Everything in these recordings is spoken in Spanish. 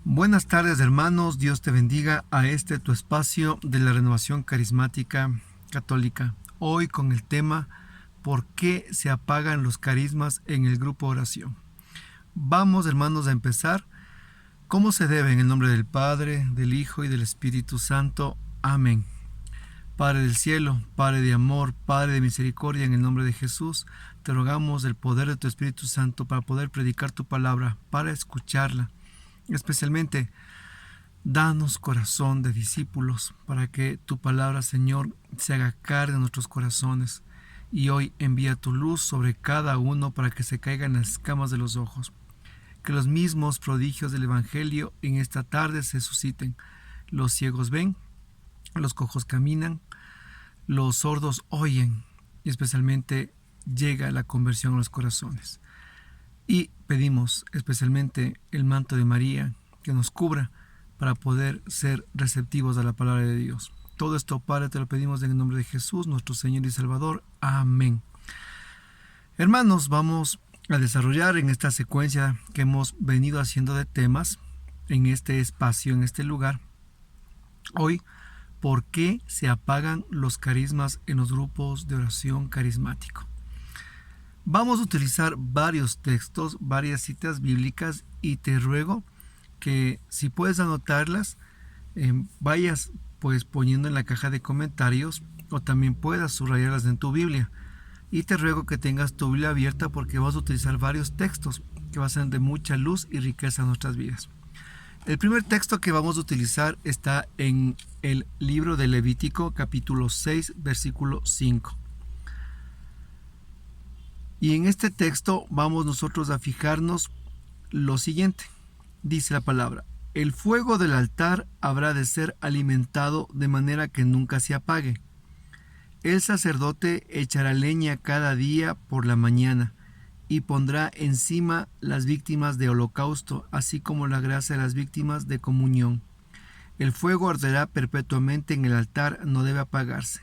Buenas tardes, hermanos, Dios te bendiga a tu espacio de la renovación carismática católica. Hoy con el tema ¿por qué se apagan los carismas en el grupo oración? Vamos, hermanos, a empezar. ¿Cómo se debe? En el nombre del Padre, del Hijo y del Espíritu Santo. Amén. Padre del cielo, Padre de amor, Padre de misericordia, en el nombre de Jesús, te rogamos el poder de tu Espíritu Santo para poder predicar tu palabra, para escucharla. Especialmente, danos corazón de discípulos para que tu palabra, Señor, se haga carne en nuestros corazones. Y hoy envía tu luz sobre cada uno para que se caigan las escamas de los ojos. Que los mismos prodigios del Evangelio en esta tarde se susciten. Los ciegos ven, los cojos caminan, los sordos oyen, y especialmente llega la conversión a los corazones. Y pedimos especialmente el manto de María que nos cubra para poder ser receptivos a la palabra de Dios. Todo esto, Padre, te lo pedimos en el nombre de Jesús, nuestro Señor y Salvador. Amén. Hermanos, vamos a desarrollar en esta secuencia que hemos venido haciendo de temas en este espacio, en este lugar. Hoy, ¿por qué se apagan los carismas en los grupos de oración carismático? Vamos a utilizar varios textos, varias citas bíblicas, y te ruego que si puedes anotarlas, vayas pues poniendo en la caja de comentarios, o también puedas subrayarlas en tu Biblia. Y te ruego que tengas tu Biblia abierta porque vas a utilizar varios textos que van a ser de mucha luz y riqueza en nuestras vidas. El primer texto que vamos a utilizar está en el libro de Levítico, capítulo 6, versículo 5. Y en este texto vamos nosotros a fijarnos lo siguiente. Dice la palabra: el fuego del altar habrá de ser alimentado de manera que nunca se apague. El sacerdote echará leña cada día por la mañana y pondrá encima las víctimas de holocausto, así como la grasa de las víctimas de comunión. El fuego arderá perpetuamente en el altar, no debe apagarse.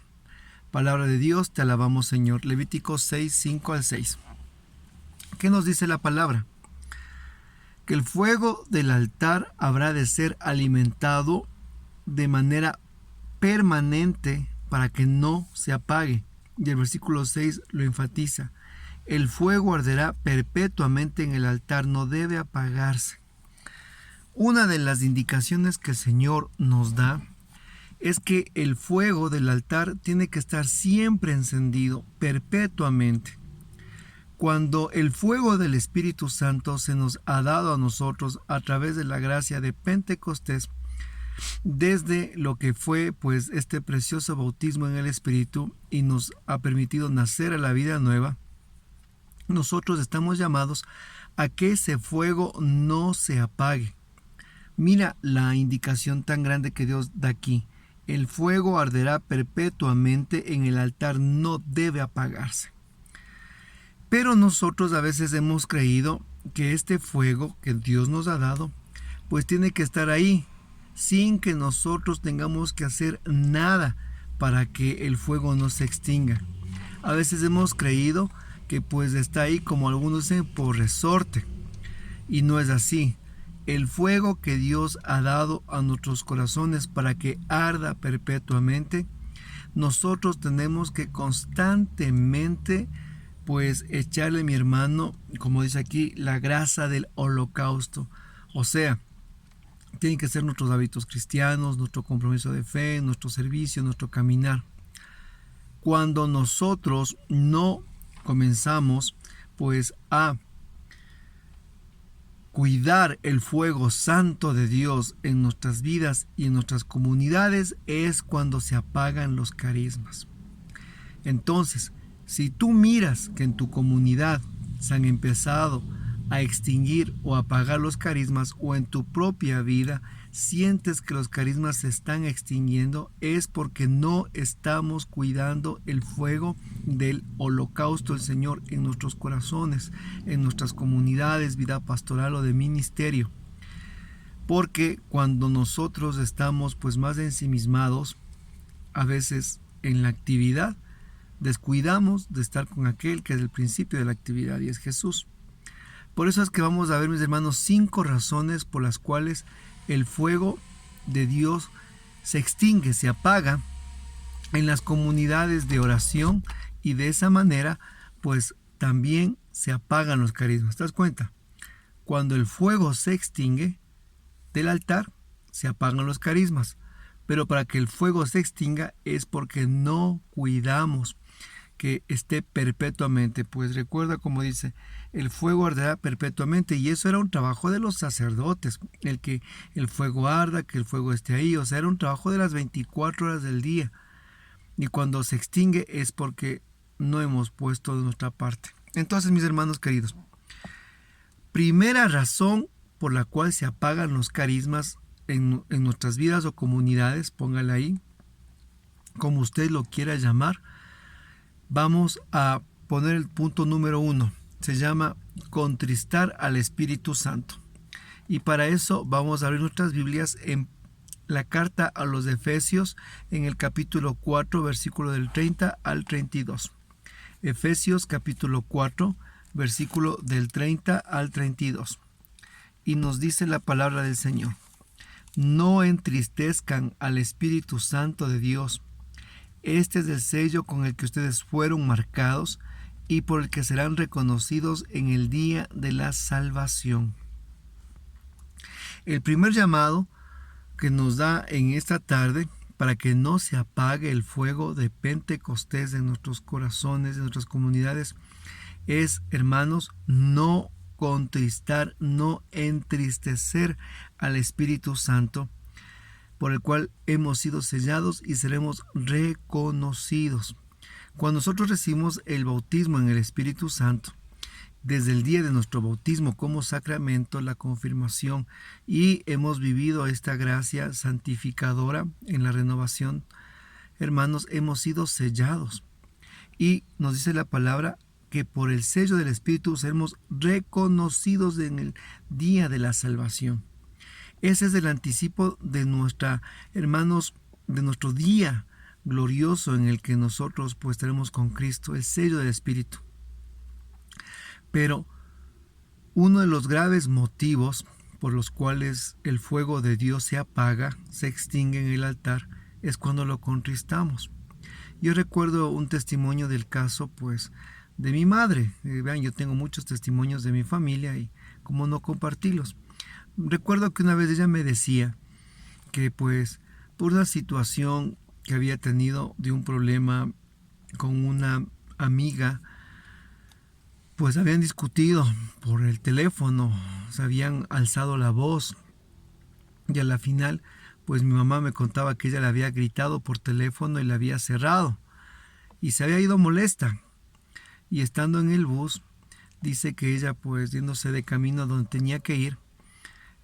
Palabra de Dios, te alabamos, Señor. Levítico 6, 5 al 6. ¿Qué nos dice la palabra? Que el fuego del altar habrá de ser alimentado de manera permanente para que no se apague. Y el versículo 6 lo enfatiza. El fuego arderá perpetuamente en el altar, no debe apagarse. Una de las indicaciones que el Señor nos da es que el fuego del altar tiene que estar siempre encendido, perpetuamente. Cuando el fuego del Espíritu Santo se nos ha dado a nosotros a través de la gracia de Pentecostés, desde lo que fue pues este precioso bautismo en el Espíritu, y nos ha permitido nacer a la vida nueva, nosotros estamos llamados a que ese fuego no se apague. Mira la indicación tan grande que Dios da aquí. El fuego arderá perpetuamente en el altar, no debe apagarse. Pero nosotros a veces hemos creído que este fuego que Dios nos ha dado, pues tiene que estar ahí, sin que nosotros tengamos que hacer nada para que el fuego no se extinga. A veces hemos creído que pues está ahí, como algunos dicen, por resorte. Y no es así. El fuego que Dios ha dado a nuestros corazones para que arda perpetuamente, nosotros tenemos que constantemente pues echarle, mi hermano, como dice aquí, la grasa del holocausto. O sea, tienen que ser nuestros hábitos cristianos, nuestro compromiso de fe, nuestro servicio, nuestro caminar. Cuando nosotros no comenzamos pues a cuidar el fuego santo de Dios en nuestras vidas y en nuestras comunidades, es cuando se apagan los carismas. Entonces, si tú miras que en tu comunidad se han empezado a extinguir o apagar los carismas, o en tu propia vida sientes que los carismas se están extinguiendo, es porque no estamos cuidando el fuego del holocausto del Señor en nuestros corazones, en nuestras comunidades, vida pastoral o de ministerio. Porque cuando nosotros estamos pues más ensimismados, a veces en la actividad, descuidamos de estar con aquel que es el principio de la actividad, y es Jesús. Por eso es que vamos a ver, mis hermanos, 5 razones por las cuales el fuego de Dios se extingue, se apaga en las comunidades de oración, y de esa manera pues también se apagan los carismas. ¿Te das cuenta? Cuando el fuego se extingue del altar, se apagan los carismas. Pero para que el fuego se extinga es porque no cuidamos que esté perpetuamente. Pues recuerda como dice, el fuego arderá perpetuamente, y eso era un trabajo de los sacerdotes, el que el fuego arda, que el fuego esté ahí. O sea, era un trabajo de las 24 horas del día. Y cuando se extingue es porque no hemos puesto de nuestra parte. Entonces, mis hermanos queridos, primera razón por la cual se apagan los carismas en nuestras vidas o comunidades, póngale ahí, como usted lo quiera llamar, vamos a poner el punto número 1. Se llama contristar al Espíritu Santo. Y para eso vamos a abrir nuestras Biblias en la carta a los Efesios, en el capítulo 4, versículo del 30 al 32. Efesios capítulo 4, versículo del 30 al 32. Y nos dice la palabra del Señor: no entristezcan al Espíritu Santo de Dios. Este es el sello con el que ustedes fueron marcados y por el que serán reconocidos en el día de la salvación. El primer llamado que nos da en esta tarde para que no se apague el fuego de Pentecostés en nuestros corazones, en nuestras comunidades, es, hermanos, no contristar, no entristecer al Espíritu Santo, por el cual hemos sido sellados y seremos reconocidos. Cuando nosotros recibimos el bautismo en el Espíritu Santo, desde el día de nuestro bautismo como sacramento, la confirmación, y hemos vivido esta gracia santificadora en la renovación, hermanos, hemos sido sellados. Y nos dice la palabra que por el sello del Espíritu seremos reconocidos en el día de la salvación. Ese es el anticipo de hermanos, de nuestro día glorioso en el que nosotros pues estaremos con Cristo, el sello del Espíritu. Pero uno de los graves motivos por los cuales el fuego de Dios se apaga, se extingue en el altar, es cuando lo contristamos. Yo recuerdo un testimonio del caso pues de mi madre. Vean, yo tengo muchos testimonios de mi familia y cómo no compartirlos. Recuerdo que una vez ella me decía que pues por una situación que había tenido de un problema con una amiga, pues habían discutido por el teléfono, se habían alzado la voz, y a la final pues mi mamá me contaba que ella le había gritado por teléfono y le había cerrado y se había ido molesta. Y estando en el bus, dice que ella pues yéndose de camino a donde tenía que ir,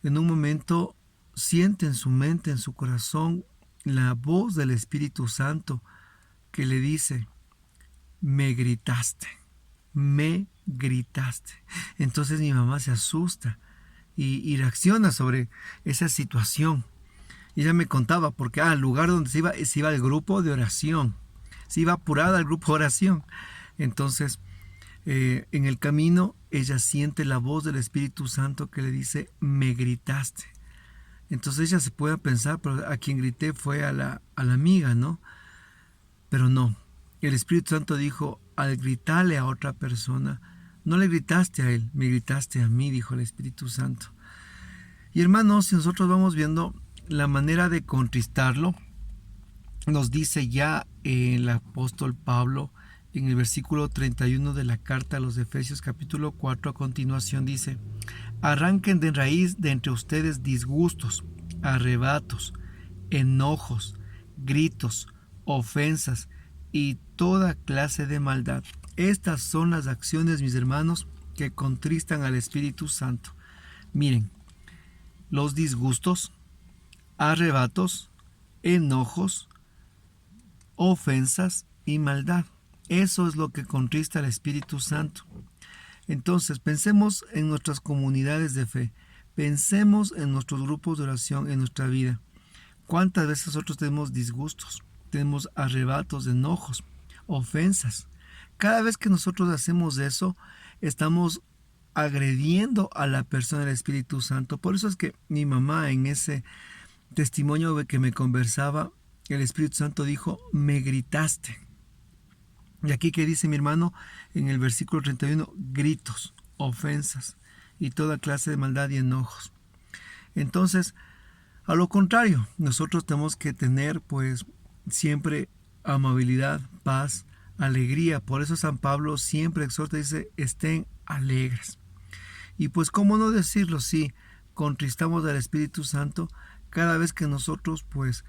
en un momento siente en su mente, en su corazón, la voz del Espíritu Santo que le dice: me gritaste, me gritaste. Entonces mi mamá se asusta y reacciona sobre esa situación. Y ella me contaba, porque al lugar donde se iba al grupo de oración, se iba apurada al grupo de oración. Entonces, en el camino, ella siente la voz del Espíritu Santo que le dice: me gritaste. Entonces ella se puede pensar, pero a quien grité fue a la amiga, ¿no? Pero no, el Espíritu Santo dijo: al gritarle a otra persona, no le gritaste a él, me gritaste a mí, dijo el Espíritu Santo. Y hermanos, si nosotros vamos viendo la manera de contristarlo, nos dice ya el apóstol Pablo en el versículo 31 de la carta a los Efesios capítulo 4, a continuación dice: arranquen de raíz de entre ustedes disgustos, arrebatos, enojos, gritos, ofensas y toda clase de maldad. Estas son las acciones, mis hermanos, que contristan al Espíritu Santo. Miren, los disgustos, arrebatos, enojos, ofensas y maldad. Eso es lo que contrista al Espíritu Santo. Entonces, pensemos en nuestras comunidades de fe, pensemos en nuestros grupos de oración, en nuestra vida. ¿Cuántas veces nosotros tenemos disgustos, tenemos arrebatos, enojos, ofensas? Cada vez que nosotros hacemos eso, estamos agrediendo a la persona del Espíritu Santo. Por eso es que mi mamá, en ese testimonio que me conversaba, el Espíritu Santo dijo: me gritaste. Y aquí que dice mi hermano en el versículo 31, gritos, ofensas y toda clase de maldad y enojos. Entonces, a lo contrario, nosotros tenemos que tener pues siempre amabilidad, paz, alegría. Por eso San Pablo siempre exhorta y dice: estén alegres. Y pues cómo no decirlo si contristamos al Espíritu Santo cada vez que nosotros pues,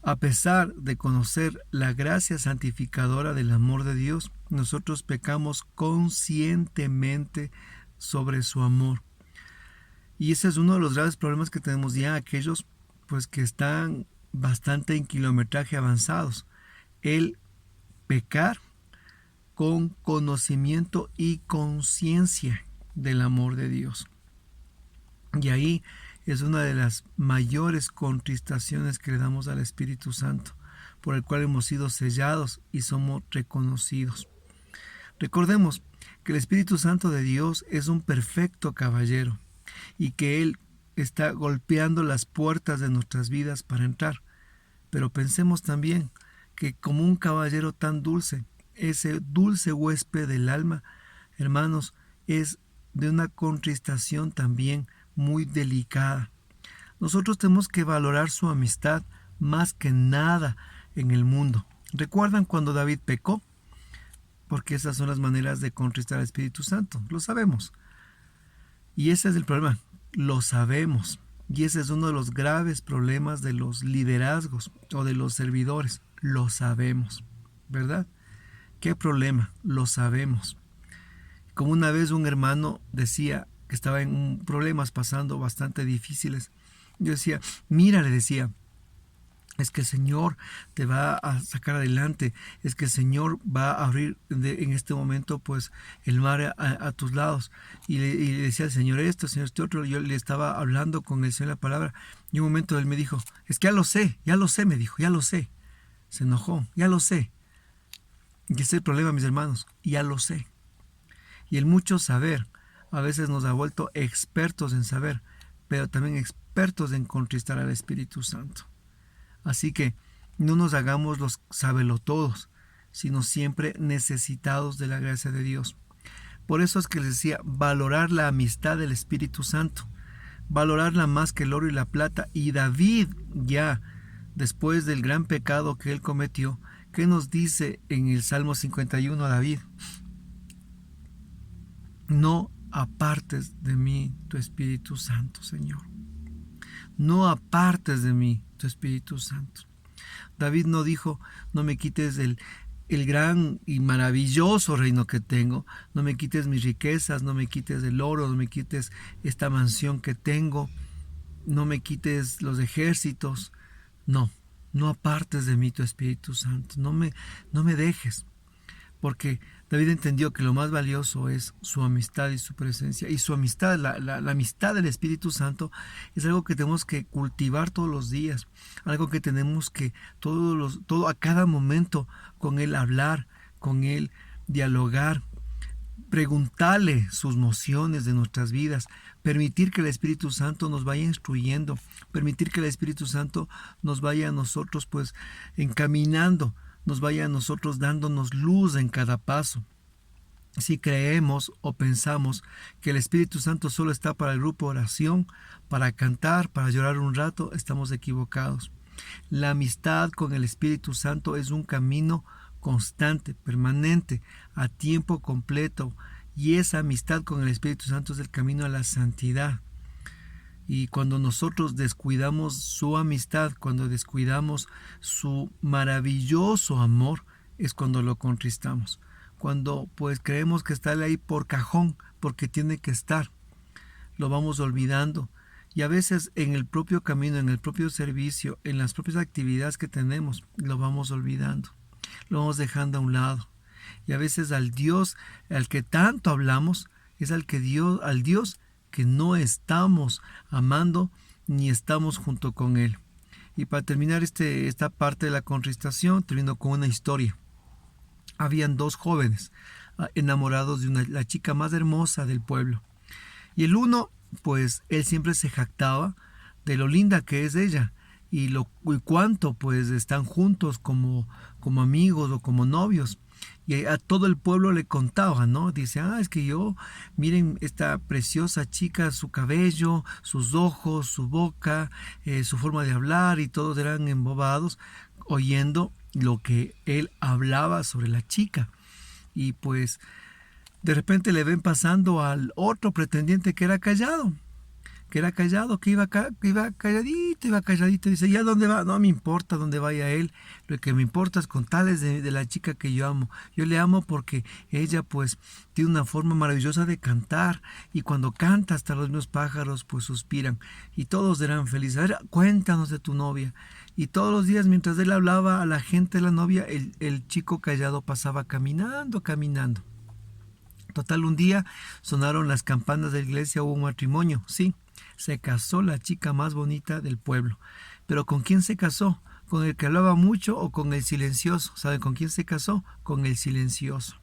a pesar de conocer la gracia santificadora del amor de Dios, nosotros pecamos conscientemente sobre su amor. Y ese es uno de los graves problemas que tenemos ya aquellos pues que están bastante en kilometraje avanzados. El pecar con conocimiento y conciencia del amor de Dios. Y ahí es una de las mayores contristaciones que le damos al Espíritu Santo, por el cual hemos sido sellados y somos reconocidos. Recordemos que el Espíritu Santo de Dios es un perfecto caballero y que Él está golpeando las puertas de nuestras vidas para entrar. Pero pensemos también que como un caballero tan dulce, ese dulce huésped del alma, hermanos, es de una contristación también muy delicada. Nosotros tenemos que valorar su amistad más que nada en el mundo. ¿Recuerdan cuando David pecó? Porque esas son las maneras de contristar al Espíritu Santo, lo sabemos. Y ese es el problema, lo sabemos. Y ese es uno de los graves problemas de los liderazgos o de los servidores, lo sabemos, ¿verdad? ¿Qué problema? Lo sabemos. Como una vez un hermano decía que estaba en problemas pasando bastante difíciles. Yo decía, mira, le decía, es que el Señor te va a sacar adelante, es que el Señor va a abrir en este momento pues el mar a tus lados. Y le decía al Señor esto, Señor este otro. Yo le estaba hablando con el Señor la palabra y un momento él me dijo, es que ya lo sé, me dijo, ya lo sé. Se enojó, ya lo sé. Y ese es el problema, mis hermanos, ya lo sé. Y el mucho saber a veces nos ha vuelto expertos en saber, pero también expertos en contristar al Espíritu Santo. Así que no nos hagamos los sabelotodos, sino siempre necesitados de la gracia de Dios. Por eso es que les decía, valorar la amistad del Espíritu Santo, valorarla más que el oro y la plata. Y David, ya después del gran pecado que él cometió, ¿qué nos dice en el Salmo 51 David? No apartes de mí tu Espíritu Santo, Señor. No apartes de mí tu Espíritu Santo. David no dijo, no me quites el gran y maravilloso reino que tengo, no me quites mis riquezas, no me quites el oro, no me quites esta mansión que tengo, no me quites los ejércitos. No, no apartes de mí tu Espíritu Santo, no me dejes. Porque David entendió que lo más valioso es su amistad y su presencia. Y su amistad, la amistad del Espíritu Santo, es algo que tenemos que cultivar todos los días. Algo que tenemos que todo a cada momento con Él hablar, con Él dialogar, preguntarle sus nociones de nuestras vidas, permitir que el Espíritu Santo nos vaya instruyendo, permitir que el Espíritu Santo nos vaya a nosotros pues encaminando, nos vaya a nosotros dándonos luz en cada paso. Si creemos o pensamos que el Espíritu Santo solo está para el grupo de oración, para cantar, para llorar un rato, estamos equivocados. La amistad con el Espíritu Santo es un camino constante, permanente, a tiempo completo, y esa amistad con el Espíritu Santo es el camino a la santidad. Y cuando nosotros descuidamos su amistad, cuando descuidamos su maravilloso amor, es cuando lo contristamos. Cuando pues creemos que está ahí por cajón, porque tiene que estar, lo vamos olvidando. Y a veces en el propio camino, en el propio servicio, en las propias actividades que tenemos, lo vamos olvidando. Lo vamos dejando a un lado. Y a veces al Dios al que tanto hablamos, es al Dios que no estamos amando ni estamos junto con Él. Y para terminar esta parte de la contristación, termino con una historia. Habían dos jóvenes enamorados de la chica más hermosa del pueblo. Y el uno, pues él siempre se jactaba de lo linda que es ella y cuánto pues están juntos como amigos o como novios. Y a todo el pueblo le contaba, ¿no? Dice, es que miren esta preciosa chica, su cabello, sus ojos, su boca, su forma de hablar, y todos eran embobados oyendo lo que él hablaba sobre la chica. Y pues de repente le ven pasando al otro pretendiente que iba calladito, dice, ¿ya dónde va? No me importa dónde vaya él, lo que me importa es contarles de la chica que yo amo. Yo le amo porque ella pues tiene una forma maravillosa de cantar, y cuando canta hasta los mismos pájaros pues suspiran, y todos eran felices. A ver, cuéntanos de tu novia. Y todos los días, mientras él hablaba a la gente de la novia, el chico callado pasaba caminando. Total, un día sonaron las campanas de la iglesia, hubo un matrimonio, sí. Se casó la chica más bonita del pueblo. ¿Pero con quién se casó? ¿Con el que hablaba mucho o con el silencioso? ¿Saben con quién se casó? Con el silencioso.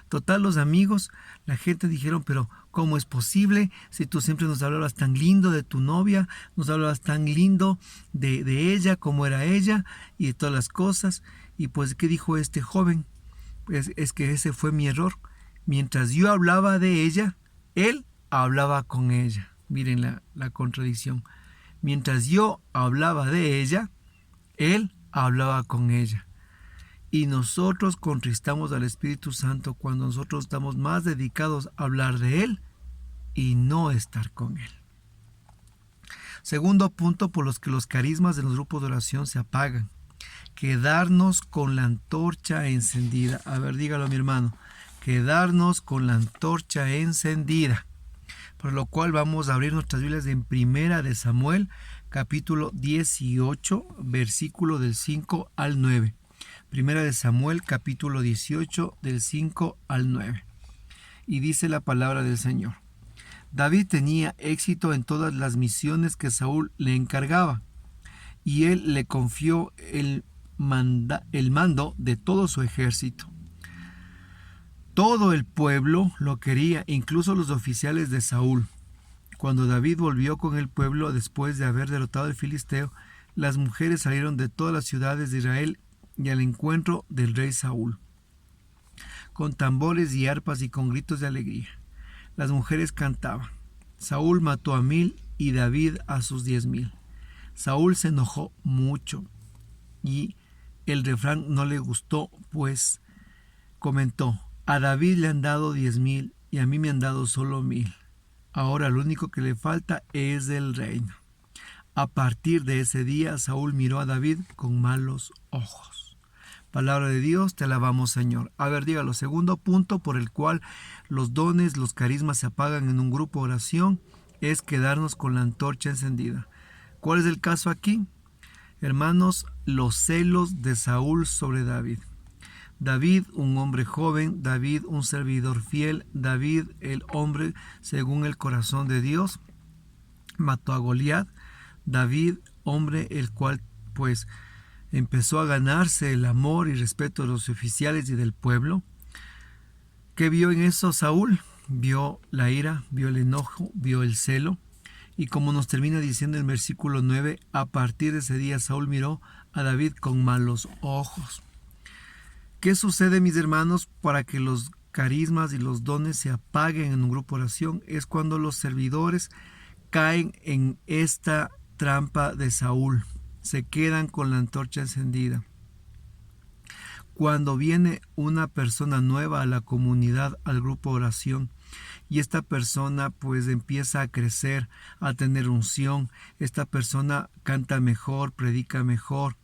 Total, los amigos, la gente dijeron, pero ¿cómo es posible? Si tú siempre nos hablabas tan lindo de tu novia, nos hablabas tan lindo de ella, cómo era ella y de todas las cosas. Y pues, ¿qué dijo este joven? Pues es que ese fue mi error. Mientras yo hablaba de ella, él hablaba con ella. Miren la contradicción. Mientras yo hablaba de ella, él hablaba con ella. Y nosotros contristamos al Espíritu Santo cuando nosotros estamos más dedicados a hablar de él y no estar con él. Segundo punto por los que los carismas de los grupos de oración se apagan. Quedarnos con la antorcha encendida. A ver, dígalo, mi hermano. Quedarnos con la antorcha encendida. Por lo cual vamos a abrir nuestras Biblias en Primera de Samuel, capítulo 18, versículo del 5 al 9. Primera de Samuel, capítulo 18, del 5 al 9. Y dice la palabra del Señor. David tenía éxito en todas las misiones que Saúl le encargaba, y él le confió el mando de todo su ejército. Todo el pueblo lo quería, incluso los oficiales de Saúl. Cuando David volvió con el pueblo después de haber derrotado al filisteo, las mujeres salieron de todas las ciudades de Israel y al encuentro del rey Saúl, con tambores y arpas y con gritos de alegría. Las mujeres cantaban. Saúl mató a 1000 y David a sus 10,000. Saúl se enojó mucho y el refrán no le gustó, pues comentó: a David le han dado 10,000 y a mí me han dado solo 1000. Ahora lo único que le falta es el reino. A partir de ese día, Saúl miró a David con malos ojos. Palabra de Dios, te alabamos, Señor. A ver, dígalo. Segundo punto por el cual los dones, los carismas se apagan en un grupo de oración es quedarnos con la antorcha encendida. ¿Cuál es el caso aquí? Hermanos, los celos de Saúl sobre David. David, un hombre joven, David, un servidor fiel, David, el hombre según el corazón de Dios, mató a Goliat. David, hombre el cual pues empezó a ganarse el amor y respeto de los oficiales y del pueblo. ¿Qué vio en eso Saúl? Vio la ira, vio el enojo, vio el celo. Y como nos termina diciendo el versículo 9, a partir de ese día Saúl miró a David con malos ojos. ¿Qué sucede, mis hermanos, para que los carismas y los dones se apaguen en un grupo de oración? Es cuando los servidores caen en esta trampa de Saúl. Se quedan con la antorcha encendida. Cuando viene una persona nueva a la comunidad, al grupo de oración, y esta persona pues empieza a crecer, a tener unción, esta persona canta mejor, predica mejor,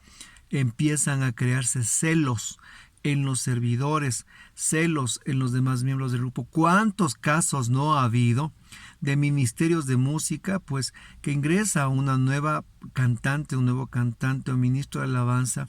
empiezan a crearse celos en los servidores, celos en los demás miembros del grupo. ¿Cuántos casos no ha habido de ministerios de música, pues que ingresa una nueva cantante, un nuevo cantante o ministro de alabanza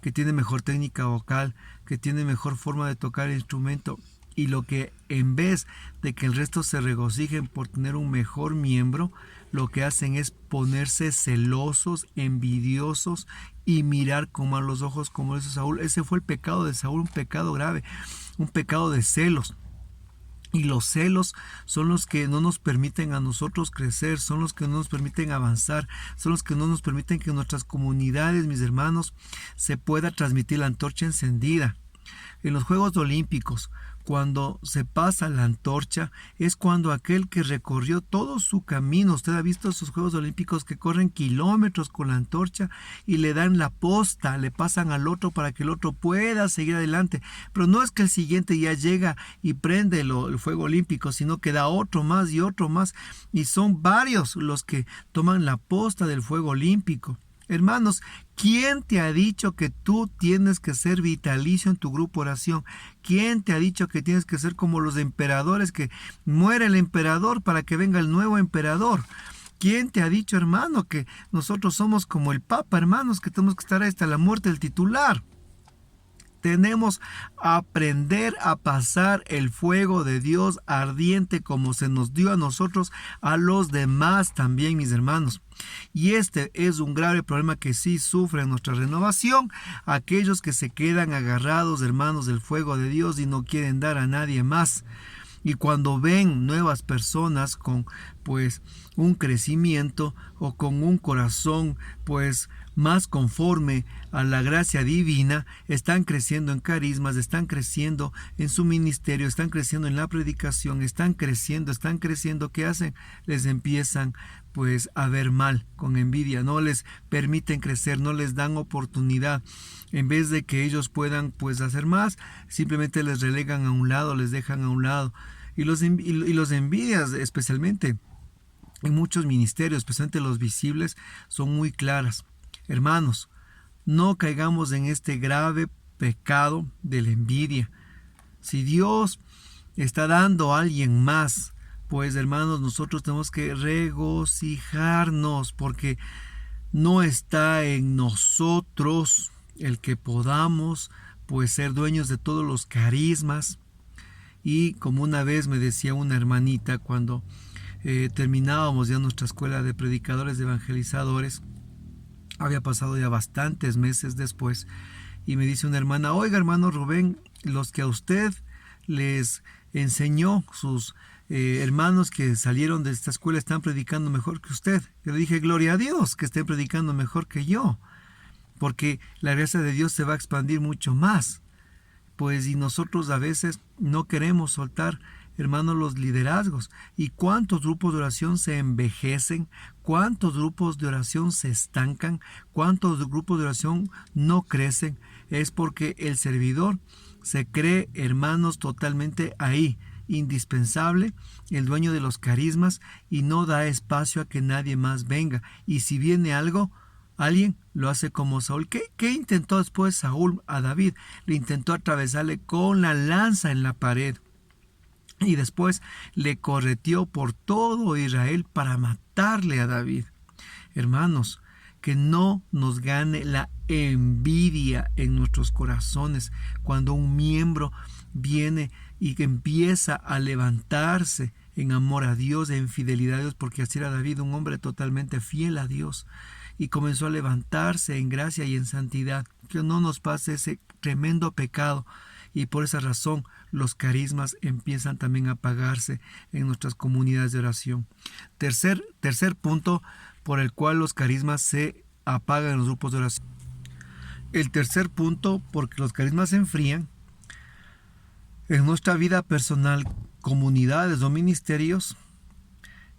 que tiene mejor técnica vocal, que tiene mejor forma de tocar el instrumento, y lo que en vez de que el resto se regocijen por tener un mejor miembro, lo que hacen es ponerse celosos, envidiosos y mirar con malos ojos, como hizo Saúl? Ese fue el pecado de Saúl, un pecado grave, un pecado de celos. Y los celos son los que no nos permiten a nosotros crecer, son los que no nos permiten avanzar, son los que no nos permiten que en nuestras comunidades, mis hermanos, se pueda transmitir la antorcha encendida. En los Juegos Olímpicos, cuando se pasa la antorcha, es cuando aquel que recorrió todo su camino, usted ha visto esos Juegos Olímpicos que corren kilómetros con la antorcha y le dan la posta, le pasan al otro para que el otro pueda seguir adelante. Pero no es que el siguiente ya llega y prende el fuego olímpico, sino que da otro más y otro más. Y son varios los que toman la posta del fuego olímpico. Hermanos, ¿quién te ha dicho que tú tienes que ser vitalicio en tu grupo oración? ¿Quién te ha dicho que tienes que ser como los emperadores, que muere el emperador para que venga el nuevo emperador? ¿Quién te ha dicho, hermano, que nosotros somos como el Papa, hermanos, que tenemos que estar hasta la muerte del titular? Tenemos que aprender a pasar el fuego de Dios ardiente como se nos dio a nosotros, a los demás también, mis hermanos. Y este es un grave problema que sí sufre nuestra renovación. Aquellos que se quedan agarrados, hermanos, del fuego de Dios y no quieren dar a nadie más. Y cuando ven nuevas personas con pues un crecimiento o con un corazón pues más conforme a la gracia divina, están creciendo en carismas, están creciendo en su ministerio, están creciendo en la predicación, están creciendo, ¿qué hacen? Les empiezan pues a ver mal, con envidia, no les permiten crecer, no les dan oportunidad. En vez de que ellos puedan pues hacer más, simplemente les relegan a un lado, les dejan a un lado. Y los envidias, especialmente en muchos ministerios, especialmente los visibles, son muy claras. Hermanos, no caigamos en este grave pecado de la envidia. Si Dios está dando a alguien más, pues hermanos, nosotros tenemos que regocijarnos, porque no está en nosotros el que podamos pues ser dueños de todos los carismas. Y como una vez me decía una hermanita cuando terminábamos ya nuestra escuela de predicadores, de evangelizadores, había pasado ya bastantes meses después, y me dice una hermana: oiga, hermano Rubén, los que a usted les enseñó, sus hermanos que salieron de esta escuela, están predicando mejor que usted. Yo le dije: gloria a Dios que estén predicando mejor que yo, porque la gracia de Dios se va a expandir mucho más. Pues y nosotros a veces no queremos soltar, hermanos, los liderazgos. ¿Y cuántos grupos de oración se envejecen? ¿Cuántos grupos de oración se estancan? ¿Cuántos grupos de oración no crecen? Es porque el servidor se cree, hermanos, totalmente ahí, indispensable, el dueño de los carismas, y no da espacio a que nadie más venga. Y si viene alguien lo hace como Saúl. ¿Qué intentó después Saúl a David? Le intentó atravesarle con la lanza en la pared. Y después le correteó por todo Israel para matarle a David. Hermanos, que no nos gane la envidia en nuestros corazones cuando un miembro viene y que empieza a levantarse en amor a Dios, en fidelidad a Dios, porque así era David, un hombre totalmente fiel a Dios, y comenzó a levantarse en gracia y en santidad. Que no nos pase ese tremendo pecado, y por esa razón los carismas empiezan también a apagarse en nuestras comunidades de oración. Tercer punto por el cual los carismas se apagan en los grupos de oración. El tercer punto, porque los carismas se enfrían en nuestra vida personal, comunidades o ministerios,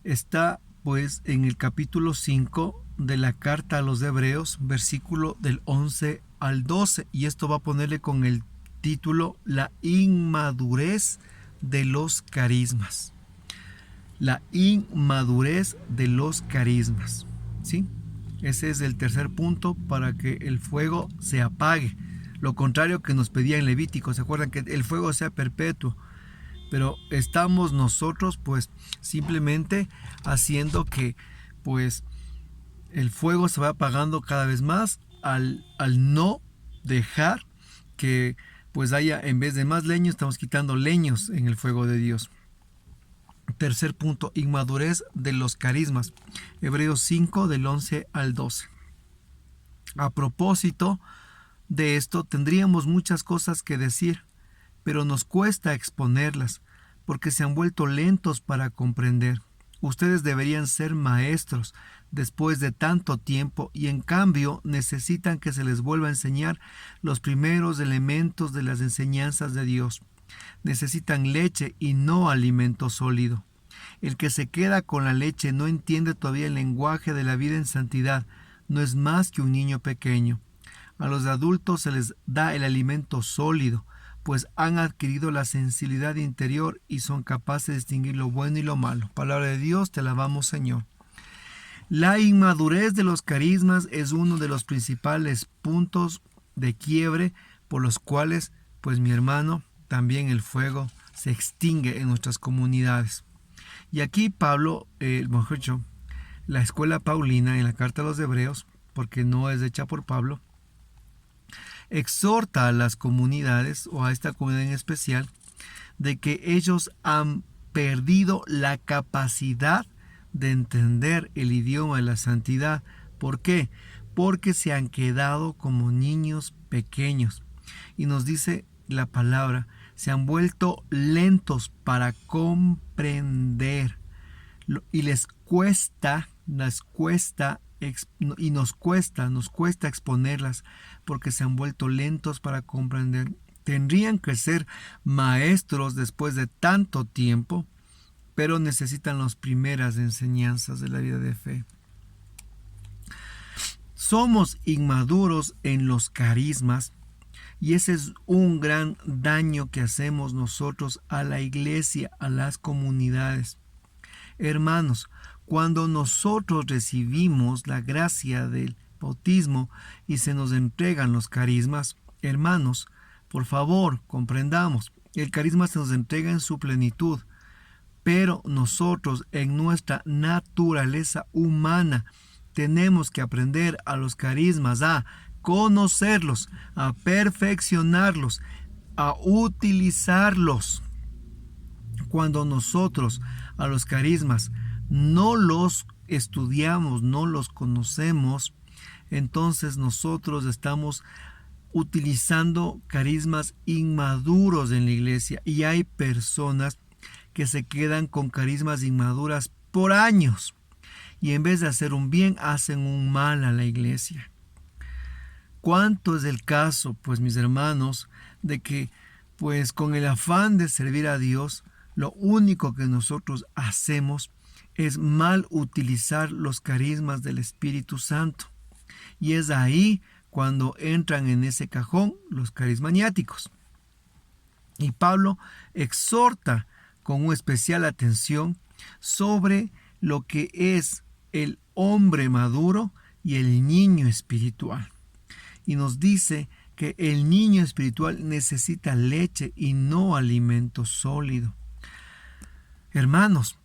está pues en el capítulo 5 de la carta a los Hebreos, versículo del 11 al 12, y esto va a ponerle con el título: la inmadurez de los carismas. La inmadurez de los carismas, ¿sí? Ese es el tercer punto para que el fuego se apague. Lo contrario que nos pedía en Levítico, ¿se acuerdan? Que el fuego sea perpetuo. Pero estamos nosotros pues simplemente haciendo que pues el fuego se va apagando cada vez más al no dejar que pues haya, en vez de más leños, estamos quitando leños en el fuego de Dios. Tercer punto: inmadurez de los carismas. Hebreos 5 del 11 al 12. A propósito de esto, tendríamos muchas cosas que decir, pero nos cuesta exponerlas, porque se han vuelto lentos para comprender. Ustedes deberían ser maestros después de tanto tiempo y en cambio necesitan que se les vuelva a enseñar los primeros elementos de las enseñanzas de Dios. Necesitan leche y no alimento sólido. El que se queda con la leche no entiende todavía el lenguaje de la vida en santidad, no es más que un niño pequeño. A los adultos se les da el alimento sólido, pues han adquirido la sensibilidad interior y son capaces de distinguir lo bueno y lo malo. Palabra de Dios, te alabamos, Señor. La inmadurez de los carismas es uno de los principales puntos de quiebre por los cuales, pues mi hermano, también el fuego se extingue en nuestras comunidades. Y aquí Pablo, mejor dicho, la escuela paulina en la carta a los Hebreos, porque no es hecha por Pablo, exhorta a las comunidades, o a esta comunidad en especial, de que ellos han perdido la capacidad de entender el idioma de la santidad. ¿Por qué? Porque se han quedado como niños pequeños. Y nos dice la palabra, se han vuelto lentos para comprender. Y nos cuesta exponerlas porque se han vuelto lentos para comprender. Tendrían que ser maestros después de tanto tiempo, pero necesitan las primeras enseñanzas de la vida de fe. Somos inmaduros en los carismas y ese es un gran daño que hacemos nosotros a la iglesia, a las comunidades. Hermanos, cuando nosotros recibimos la gracia del bautismo y se nos entregan los carismas, hermanos, por favor, comprendamos, el carisma se nos entrega en su plenitud, pero nosotros en nuestra naturaleza humana tenemos que aprender a los carismas, a conocerlos, a perfeccionarlos, a utilizarlos. Cuando nosotros a los carismas no los estudiamos, no los conocemos, entonces nosotros estamos utilizando carismas inmaduros en la iglesia y hay personas que se quedan con carismas inmaduras por años y en vez de hacer un bien hacen un mal a la iglesia. ¿Cuánto es el caso, pues mis hermanos, de que pues con el afán de servir a Dios, lo único que nosotros hacemos es mal utilizar los carismas del Espíritu Santo? Y es ahí cuando entran en ese cajón los carismaniáticos. Y Pablo exhorta con una especial atención sobre lo que es el hombre maduro y el niño espiritual. Y nos dice que el niño espiritual necesita leche y no alimento sólido. Hermanos,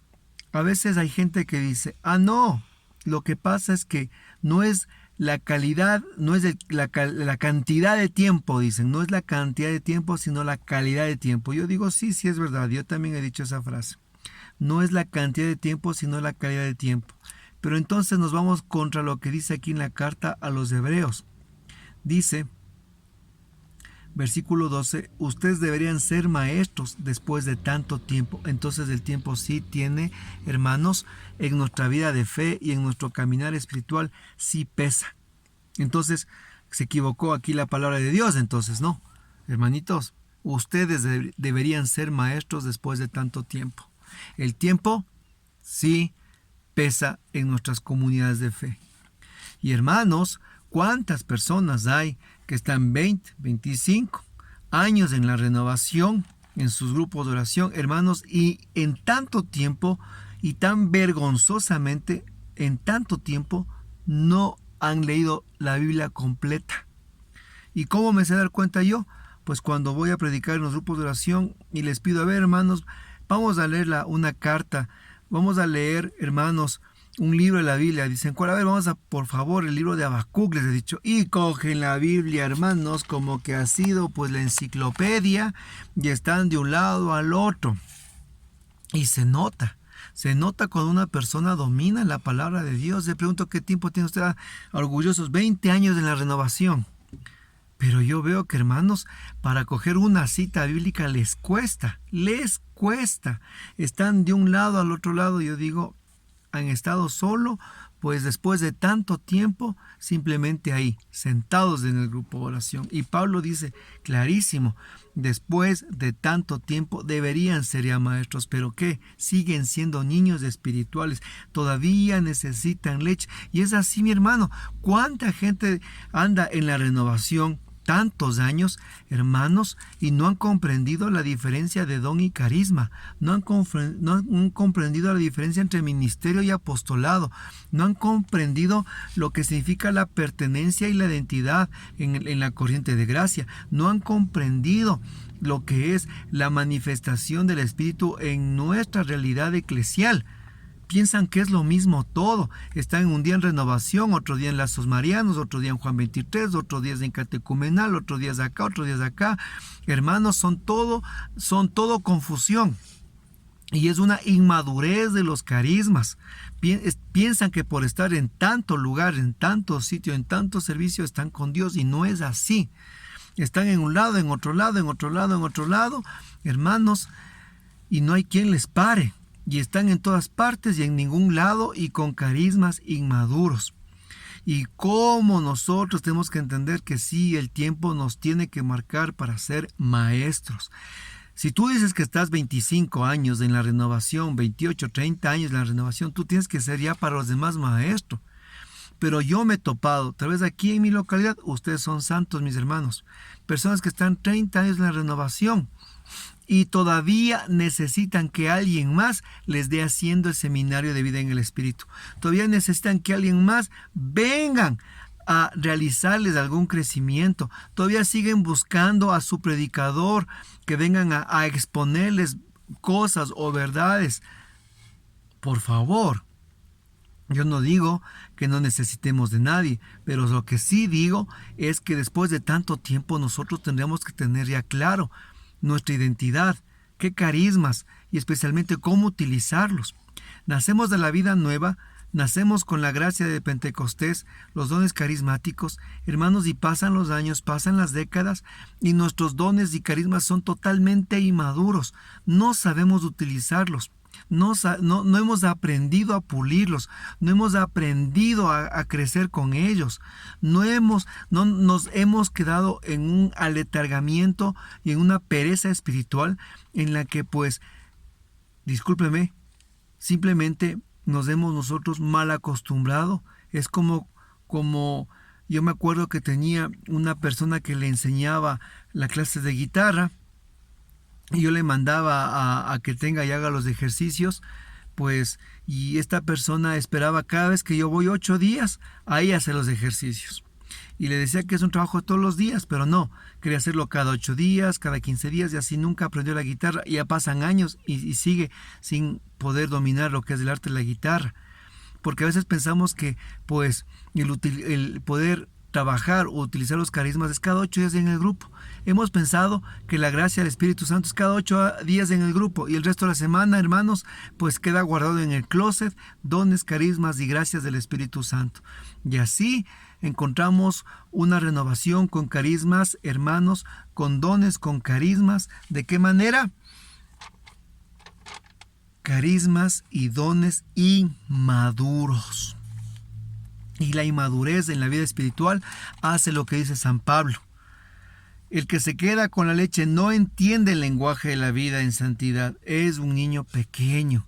a veces hay gente que dice, no, lo que pasa es que no es la calidad, no es la cantidad de tiempo, dicen, no es la cantidad de tiempo, sino la calidad de tiempo. Yo digo, sí, es verdad, yo también he dicho esa frase. No es la cantidad de tiempo, sino la calidad de tiempo. Pero entonces nos vamos contra lo que dice aquí en la carta a los Hebreos. Dice, versículo 12, ustedes deberían ser maestros después de tanto tiempo. Entonces el tiempo sí tiene, hermanos, en nuestra vida de fe y en nuestro caminar espiritual sí pesa. Entonces se equivocó aquí la palabra de Dios. Entonces no, hermanitos, ustedes deberían ser maestros después de tanto tiempo. El tiempo sí pesa en nuestras comunidades de fe. Y hermanos, ¿cuántas personas hay que están 20, 25 años en la renovación, en sus grupos de oración, hermanos, y en tanto tiempo y tan vergonzosamente, en tanto tiempo, no han leído la Biblia completa? ¿Y cómo me sé dar cuenta yo? Pues cuando voy a predicar en los grupos de oración y les pido, a ver, hermanos, vamos a leer una carta, vamos a leer, hermanos, un libro de la Biblia. Dicen, ¿cuál? A ver, vamos a, por favor, el libro de Habacuc, les he dicho. Y cogen la Biblia, hermanos, como que ha sido pues la enciclopedia y están de un lado al otro. Y se nota cuando una persona domina la palabra de Dios. Le pregunto, ¿qué tiempo tiene usted? Orgullosos, 20 años en la renovación. Pero yo veo que, hermanos, para coger una cita bíblica les cuesta. Están de un lado al otro lado. Yo digo, han estado solo, pues después de tanto tiempo, simplemente ahí, sentados en el grupo de oración. Y Pablo dice clarísimo, después de tanto tiempo deberían ser ya maestros, pero ¿qué? Siguen siendo niños espirituales, todavía necesitan leche. Y es así, mi hermano, ¿cuánta gente anda en la renovación tantos años, hermanos, y no han comprendido la diferencia de don y carisma? No han comprendido la diferencia entre ministerio y apostolado. No han comprendido lo que significa la pertenencia y la identidad en la corriente de gracia. No han comprendido lo que es la manifestación del Espíritu en nuestra realidad eclesial. Piensan que es lo mismo todo. Están un día en renovación, otro día en lazos marianos, otro día en Juan 23, otro día en catecumenal, otro día de acá, otro día de acá. Hermanos, son todo confusión. Y es una inmadurez de los carismas. Piensan que por estar en tanto lugar, en tanto sitio, en tanto servicio, están con Dios, y no es así. Están en un lado, en otro lado, en otro lado, en otro lado, hermanos, y no hay quien les pare. Y están en todas partes y en ningún lado, y con carismas inmaduros. Y cómo nosotros tenemos que entender que sí, el tiempo nos tiene que marcar para ser maestros. Si tú dices que estás 25 años en la renovación, 28, 30 años en la renovación, tú tienes que ser ya para los demás maestro. Pero yo me he topado, tal vez aquí en mi localidad, ustedes son santos, mis hermanos, personas que están 30 años en la renovación y todavía necesitan que alguien más les dé haciendo el seminario de vida en el Espíritu. Todavía necesitan que alguien más vengan a realizarles algún crecimiento. Todavía siguen buscando a su predicador que vengan a exponerles cosas o verdades. Por favor, yo no digo que no necesitemos de nadie, pero lo que sí digo es que después de tanto tiempo nosotros tendríamos que tener ya claro nuestra identidad, qué carismas y especialmente cómo utilizarlos. Nacemos de la vida nueva, nacemos con la gracia de Pentecostés, los dones carismáticos, hermanos, y pasan los años, pasan las décadas y nuestros dones y carismas son totalmente inmaduros. No sabemos utilizarlos. No hemos aprendido a pulirlos, no hemos aprendido a crecer con ellos, no nos hemos quedado en un aletargamiento y en una pereza espiritual en la que, pues, discúlpeme, simplemente nos hemos nosotros mal acostumbrado. Es como yo me acuerdo que tenía una persona que le enseñaba la clase de guitarra, y yo le mandaba a que tenga y haga los ejercicios, pues, y esta persona esperaba cada vez que yo voy 8 días, ahí hacer los ejercicios. Y le decía que es un trabajo todos los días, pero no, quería hacerlo cada 8 días, cada 15 días, y así nunca aprendió la guitarra, y ya pasan años y sigue sin poder dominar lo que es el arte de la guitarra. Porque a veces pensamos que, pues, el poder trabajar o utilizar los carismas es cada 8 días en el grupo. Hemos pensado que la gracia del Espíritu Santo es cada 8 días en el grupo, y el resto de la semana, hermanos, pues queda guardado en el closet dones, carismas y gracias del Espíritu Santo. Y así encontramos una renovación con carismas, hermanos, con dones, con carismas. ¿De qué manera? Carismas y dones inmaduros. Y la inmadurez en la vida espiritual hace lo que dice San Pablo. El que se queda con la leche no entiende el lenguaje de la vida en santidad. Es un niño pequeño.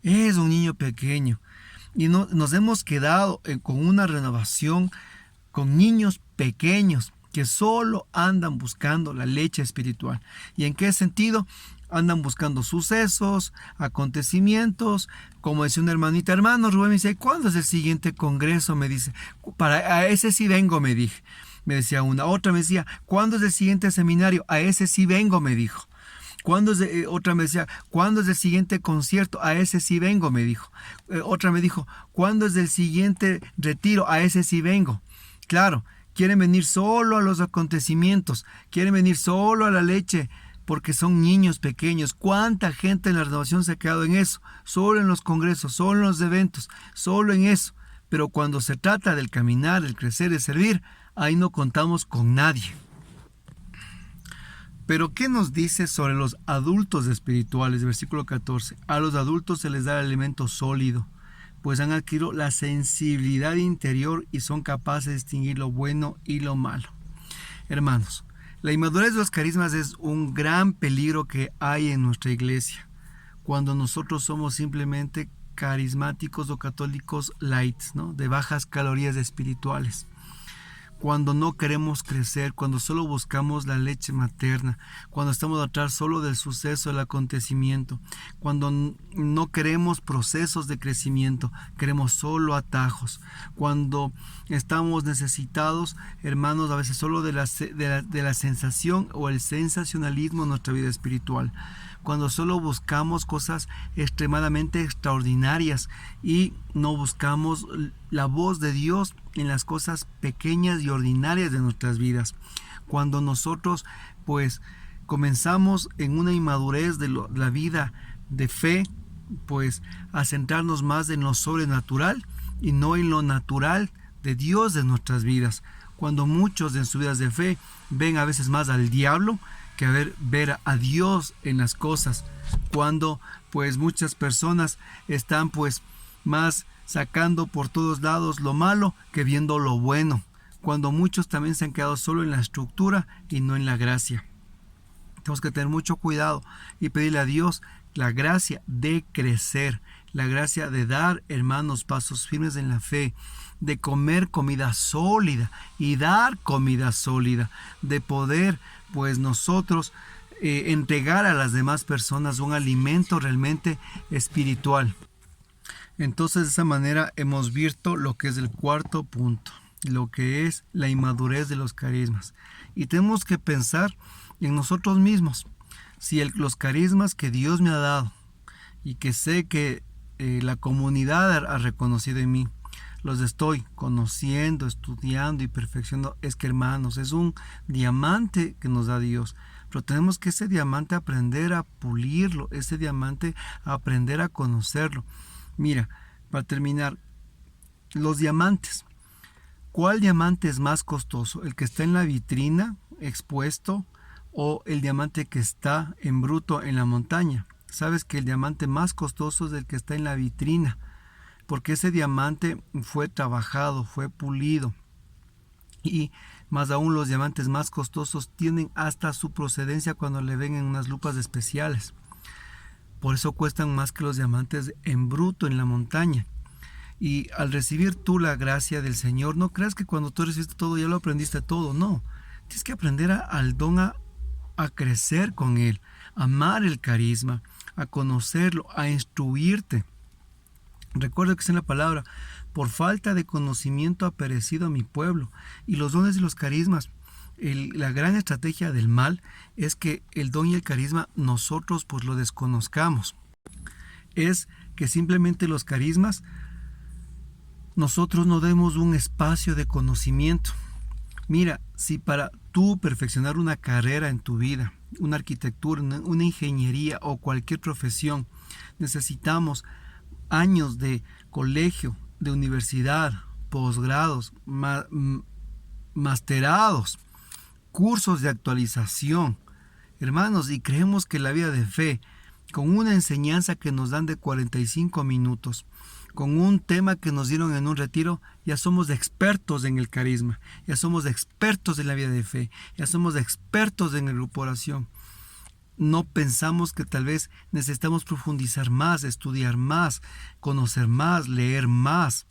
Es un niño pequeño. Y nos hemos quedado con una renovación con niños pequeños que solo andan buscando la leche espiritual. ¿Y en qué sentido? Andan buscando sucesos, acontecimientos. Como decía una hermanita, hermano Rubén, me dice, ¿cuándo es el siguiente congreso? Me dice, a ese sí vengo, me dije. Me decía una. Otra me decía, ¿cuándo es el siguiente seminario? A ese sí vengo, me dijo. Otra me decía, ¿cuándo es el siguiente concierto? A ese sí vengo, me dijo. Otra me dijo, ¿cuándo es el siguiente retiro? A ese sí vengo. Claro, quieren venir solo a los acontecimientos, quieren venir solo a la leche, porque son niños pequeños. ¿Cuánta gente en la renovación se ha quedado en eso? Solo en los congresos, solo en los eventos, solo en eso. Pero cuando se trata del caminar, del crecer, de servir, ahí no contamos con nadie. Pero ¿qué nos dice sobre los adultos espirituales? Versículo 14. A los adultos se les da el alimento sólido, pues han adquirido la sensibilidad interior y son capaces de distinguir lo bueno y lo malo. Hermanos, la inmadurez de los carismas es un gran peligro que hay en nuestra iglesia, cuando nosotros somos simplemente carismáticos o católicos light, ¿no? De bajas calorías espirituales. Cuando no queremos crecer, cuando solo buscamos la leche materna, cuando estamos atrás solo del suceso, del acontecimiento, cuando no queremos procesos de crecimiento, queremos solo atajos, cuando estamos necesitados, hermanos, a veces solo de la sensación o el sensacionalismo en nuestra vida espiritual, cuando solo buscamos cosas extremadamente extraordinarias y no buscamos la voz de Dios en las cosas pequeñas y ordinarias de nuestras vidas. Cuando nosotros pues comenzamos en una inmadurez de la vida de fe, pues a centrarnos más en lo sobrenatural y no en lo natural de Dios de nuestras vidas. Cuando muchos en sus vidas de fe ven a veces más al diablo que ver a Dios en las cosas, cuando pues muchas personas están pues más sacando por todos lados lo malo que viendo lo bueno, cuando muchos también se han quedado solo en la estructura y no en la gracia. Tenemos que tener mucho cuidado y pedirle a Dios la gracia de crecer, la gracia de dar, hermanos, pasos firmes en la fe, de comer comida sólida y dar comida sólida, de poder pues nosotros entregar a las demás personas un alimento realmente espiritual. Entonces de esa manera hemos visto lo que es el cuarto punto, lo que es la inmadurez de los carismas. Y tenemos que pensar en nosotros mismos, si los carismas que Dios me ha dado y que sé que la comunidad ha reconocido en mí, los estoy conociendo, estudiando y perfeccionando. Es que, hermanos, es un diamante que nos da Dios, pero tenemos que ese diamante aprender a pulirlo, ese diamante aprender a conocerlo. Mira, para terminar, los diamantes. ¿Cuál diamante es más costoso? ¿El que está en la vitrina, expuesto, o el diamante que está en bruto en la montaña? Sabes que el diamante más costoso es el que está en la vitrina, porque ese diamante fue trabajado, fue pulido. Y más aún los diamantes más costosos tienen hasta su procedencia cuando le ven en unas lupas especiales. Por eso cuestan más que los diamantes en bruto en la montaña. Y al recibir tú la gracia del Señor, no creas que cuando tú recibiste todo ya lo aprendiste todo, no. Tienes que aprender al don a crecer con Él, a amar el carisma, a conocerlo, a instruirte. Recuerda que es en la palabra, por falta de conocimiento ha perecido mi pueblo. Y los dones y los carismas, la gran estrategia del mal es que el don y el carisma nosotros pues lo desconozcamos. Es que simplemente los carismas nosotros no demos un espacio de conocimiento. Mira, si para tú perfeccionar una carrera en tu vida, una arquitectura, una ingeniería o cualquier profesión, necesitamos años de colegio, de universidad, posgrados, masterados, cursos de actualización, hermanos, y creemos que la vida de fe, con una enseñanza que nos dan de 45 minutos, con un tema que nos dieron en un retiro, ya somos expertos en el carisma, ya somos expertos en la vida de fe, ya somos expertos en el grupo oración. No pensamos que tal vez necesitamos profundizar más, estudiar más, conocer más, leer más.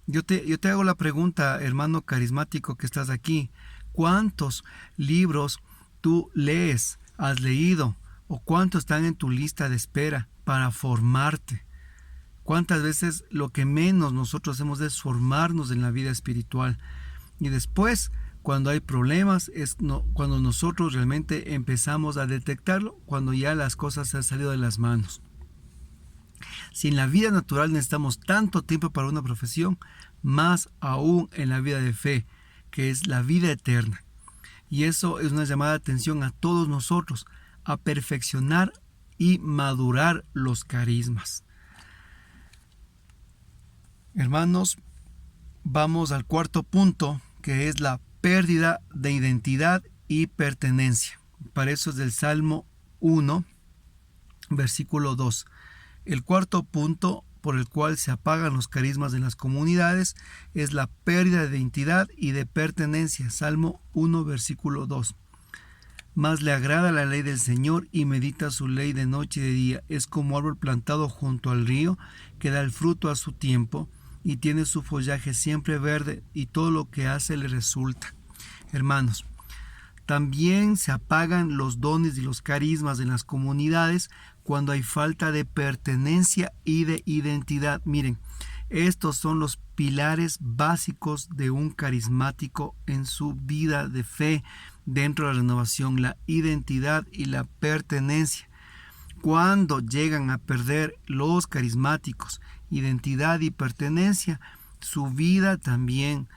Yo te hago la pregunta, hermano carismático que estás aquí. ¿Cuántos libros tú lees, has leído? ¿O cuántos están en tu lista de espera para formarte? ¿Cuántas veces lo que menos nosotros hacemos es formarnos en la vida espiritual? Y después, cuando hay problemas, cuando nosotros realmente empezamos a detectarlo, cuando ya las cosas se han salido de las manos. Si en la vida natural necesitamos tanto tiempo para una profesión, más aún en la vida de fe, que es la vida eterna. Y eso es una llamada de atención a todos nosotros, a perfeccionar y madurar los carismas. Hermanos, vamos al cuarto punto, que es la pérdida de identidad y pertenencia. Para eso es del Salmo 1, versículo 2. El cuarto punto por el cual se apagan los carismas en las comunidades es la pérdida de identidad y de pertenencia. Salmo 1, versículo 2. Más le agrada la ley del Señor y medita su ley de noche y de día. Es como árbol plantado junto al río, que da el fruto a su tiempo y tiene su follaje siempre verde, y todo lo que hace le resulta. Hermanos, también se apagan los dones y los carismas en las comunidades cuando hay falta de pertenencia y de identidad. Miren, estos son los pilares básicos de un carismático en su vida de fe dentro de la renovación: la identidad y la pertenencia. Cuando llegan a perder los carismáticos identidad y pertenencia, su vida también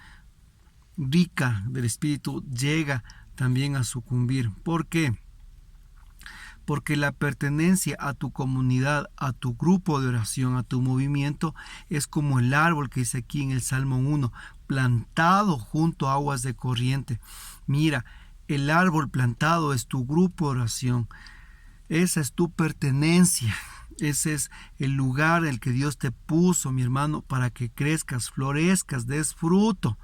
rica del Espíritu llega también a sucumbir. ¿Por qué? Porque la pertenencia a tu comunidad, a tu grupo de oración, a tu movimiento, es como el árbol que dice aquí en el Salmo 1, plantado junto a aguas de corriente. Mira, el árbol plantado es tu grupo de oración. Esa es tu pertenencia. Ese es el lugar en el que Dios te puso, mi hermano, para que crezcas, florezcas, des fruto.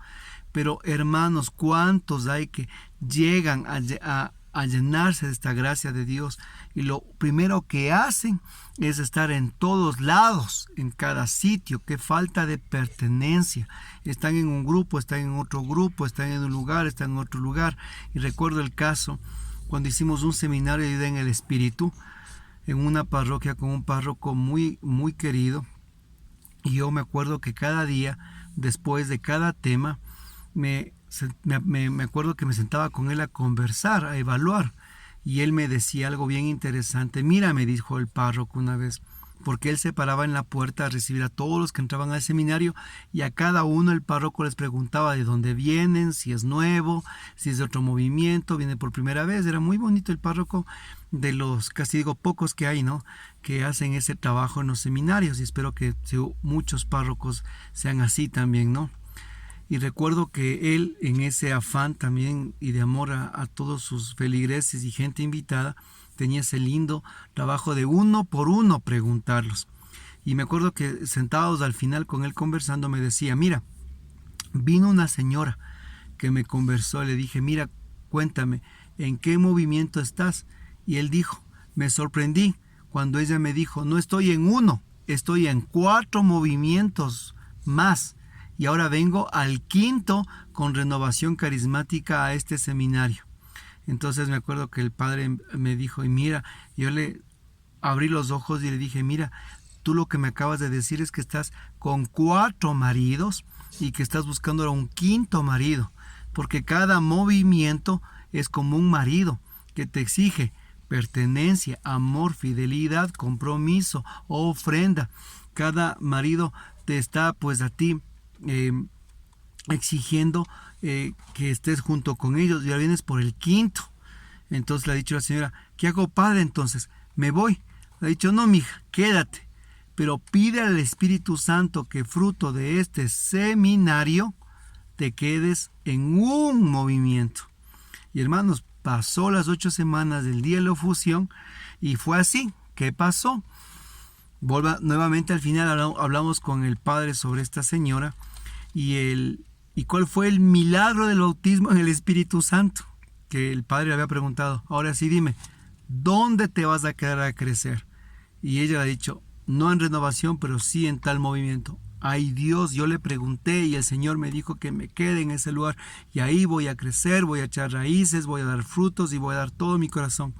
Pero, hermanos, ¿cuántos hay que llegan a llenarse de esta gracia de Dios? Y lo primero que hacen es estar en todos lados, en cada sitio. Qué falta de pertenencia. Están en un grupo, están en otro grupo, están en un lugar, están en otro lugar. Y recuerdo el caso cuando hicimos un seminario de vida en el Espíritu en una parroquia con un párroco muy, muy querido. Y yo me acuerdo que cada día, después de cada tema, me acuerdo que me sentaba con él a conversar, a evaluar, y él me decía algo bien interesante. Mira, me dijo el párroco una vez, porque él se paraba en la puerta a recibir a todos los que entraban al seminario, y a cada uno el párroco les preguntaba de dónde vienen, si es nuevo, si es de otro movimiento, viene por primera vez. Era muy bonito el párroco, de los, casi digo, pocos que hay, ¿no?, que hacen ese trabajo en los seminarios, y espero que muchos párrocos sean así también, ¿no? Y recuerdo que él, en ese afán también y de amor a todos sus feligreses y gente invitada, tenía ese lindo trabajo de uno por uno preguntarlos. Y me acuerdo que sentados al final con él conversando me decía, mira, vino una señora que me conversó, le dije, mira, cuéntame, ¿en qué movimiento estás? Y él dijo, me sorprendí cuando ella me dijo, no estoy en uno, estoy en 4 movimientos más. Y ahora vengo al 5º con renovación carismática a este seminario. Entonces me acuerdo que el padre me dijo, y mira, yo le abrí los ojos y le dije, mira, tú lo que me acabas de decir es que estás con 4 maridos y que estás buscando ahora un 5º marido, porque cada movimiento es como un marido que te exige pertenencia, amor, fidelidad, compromiso, ofrenda. Cada marido te está pues a ti exigiendo que estés junto con ellos, y ahora vienes por el 5º. Entonces le ha dicho la señora, ¿qué hago, padre? Entonces, me voy. Le ha dicho, no, mija, quédate, pero pide al Espíritu Santo que fruto de este seminario te quedes en un movimiento. Y hermanos, pasó las 8 semanas del día de la ofusión y fue así. ¿Qué pasó? Nuevamente al final hablamos con el padre sobre esta señora y cuál fue el milagro del bautismo en el Espíritu Santo, que el padre le había preguntado, ahora sí dime, ¿dónde te vas a quedar a crecer? Y ella le ha dicho, no en renovación, pero sí en tal movimiento. Ay Dios, yo le pregunté y el Señor me dijo que me quede en ese lugar, y ahí voy a crecer, voy a echar raíces, voy a dar frutos y voy a dar todo mi corazón.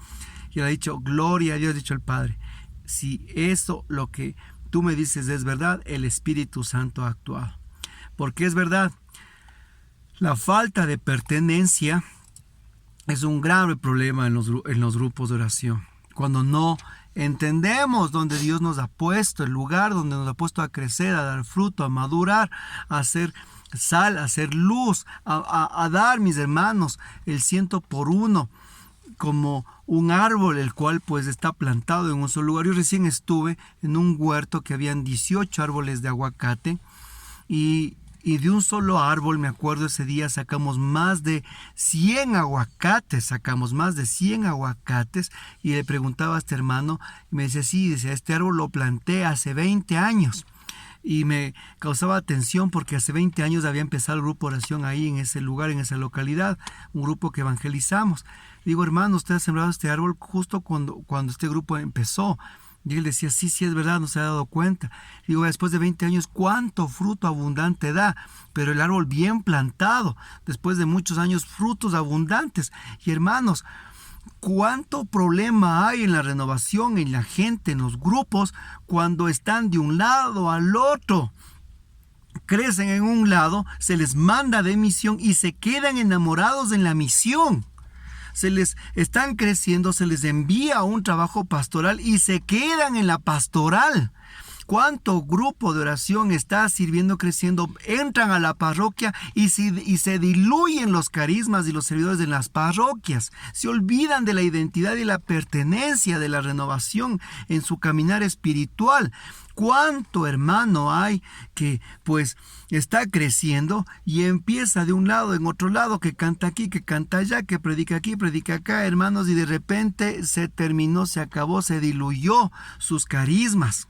Y él ha dicho, gloria a Dios, ha dicho el padre. Si eso, lo que tú me dices es verdad, el Espíritu Santo ha actuado. Porque es verdad, la falta de pertenencia es un grave problema en los grupos de oración. Cuando no entendemos dónde Dios nos ha puesto, el lugar donde nos ha puesto a crecer, a dar fruto, a madurar, a hacer sal, a hacer luz, a dar, mis hermanos, el 100 por 1, como un árbol, el cual pues está plantado en un solo lugar. Yo recién estuve en un huerto que habían 18 árboles de aguacate y Y de un solo árbol, me acuerdo ese día, sacamos más de 100 aguacates, y le preguntaba a este hermano, y me decía, sí, dice, este árbol lo planté hace 20 años. Y me causaba atención porque hace 20 años había empezado el grupo Oración ahí en ese lugar, en esa localidad, un grupo que evangelizamos. Digo, hermano, usted ha sembrado este árbol justo cuando este grupo empezó. Y él decía, sí, es verdad, no se ha dado cuenta. Digo, después de 20 años, ¿cuánto fruto abundante da? Pero el árbol bien plantado, después de muchos años, frutos abundantes. Y hermanos, ¿cuánto problema hay en la renovación, en la gente, en los grupos, cuando están de un lado al otro? Crecen en un lado, se les manda de misión y se quedan enamorados en la misión. Se les están creciendo, se les envía un trabajo pastoral y se quedan en la pastoral. ¿Cuánto grupo de oración está sirviendo, creciendo? Entran a la parroquia y se diluyen los carismas y los servidores de las parroquias. Se olvidan de la identidad y la pertenencia de la renovación en su caminar espiritual. ¿Cuánto hermano hay que pues está creciendo y empieza de un lado en otro lado, que canta aquí, que canta allá, que predica aquí, predica acá, hermanos, y de repente se terminó, se acabó, se diluyó sus carismas?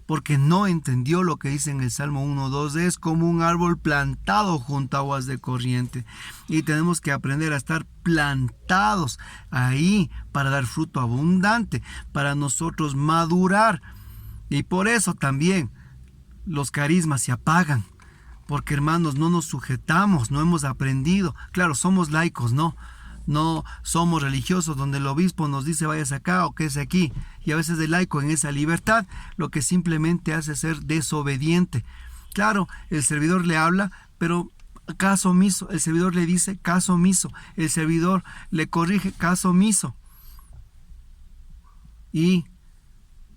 Porque no entendió lo que dice en el Salmo 1:2, es como un árbol plantado junto a aguas de corriente. Y tenemos que aprender a estar plantados ahí para dar fruto abundante, para nosotros madurar. Y por eso también los carismas se apagan, porque hermanos, no nos sujetamos, no hemos aprendido. Claro, somos laicos, no somos religiosos donde el obispo nos dice vayas acá o que es aquí, y a veces el laico en esa libertad lo que simplemente hace es ser desobediente. Claro, el servidor le habla, pero caso omiso. El servidor le dice caso omiso. El servidor le corrige caso omiso. Y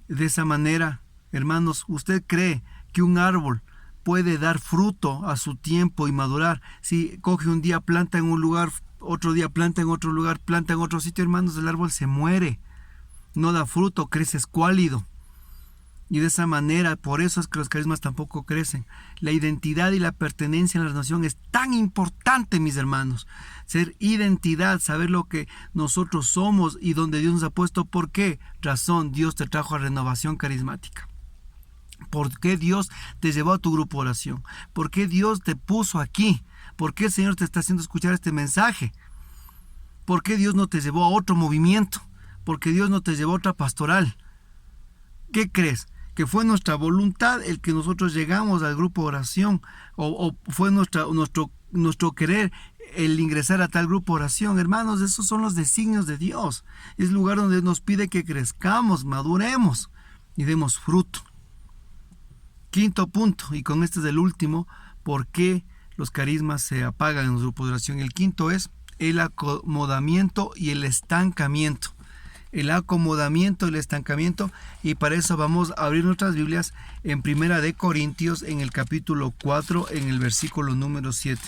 de esa manera, hermanos, ¿usted cree que un árbol puede dar fruto a su tiempo y madurar? Si coge un día, planta en un lugar, otro día planta en otro lugar, planta en otro sitio, hermanos, el árbol se muere, no da fruto, crece escuálido. Y de esa manera, por eso es que los carismas tampoco crecen. La identidad y la pertenencia en la nación es tan importante, mis hermanos. Ser identidad, saber lo que nosotros somos y donde Dios nos ha puesto. ¿Por qué razón Dios te trajo a Renovación Carismática? ¿Por qué Dios te llevó a tu grupo de oración? ¿Por qué Dios te puso aquí? ¿Por qué el Señor te está haciendo escuchar este mensaje? ¿Por qué Dios no te llevó a otro movimiento? ¿Por qué Dios no te llevó a otra pastoral? ¿Qué crees? ¿Que fue nuestra voluntad el que nosotros llegamos al grupo de oración? ¿O fue nuestro querer el ingresar a tal grupo de oración? Hermanos, esos son los designios de Dios. Es el lugar donde nos pide que crezcamos, maduremos y demos fruto. Quinto punto, y con este es el último, ¿por qué los carismas se apagan en los grupos de oración? El quinto es el acomodamiento y el estancamiento. El acomodamiento y el estancamiento, y para eso vamos a abrir nuestras Biblias en Primera de Corintios, en el capítulo 4, en el versículo número 7.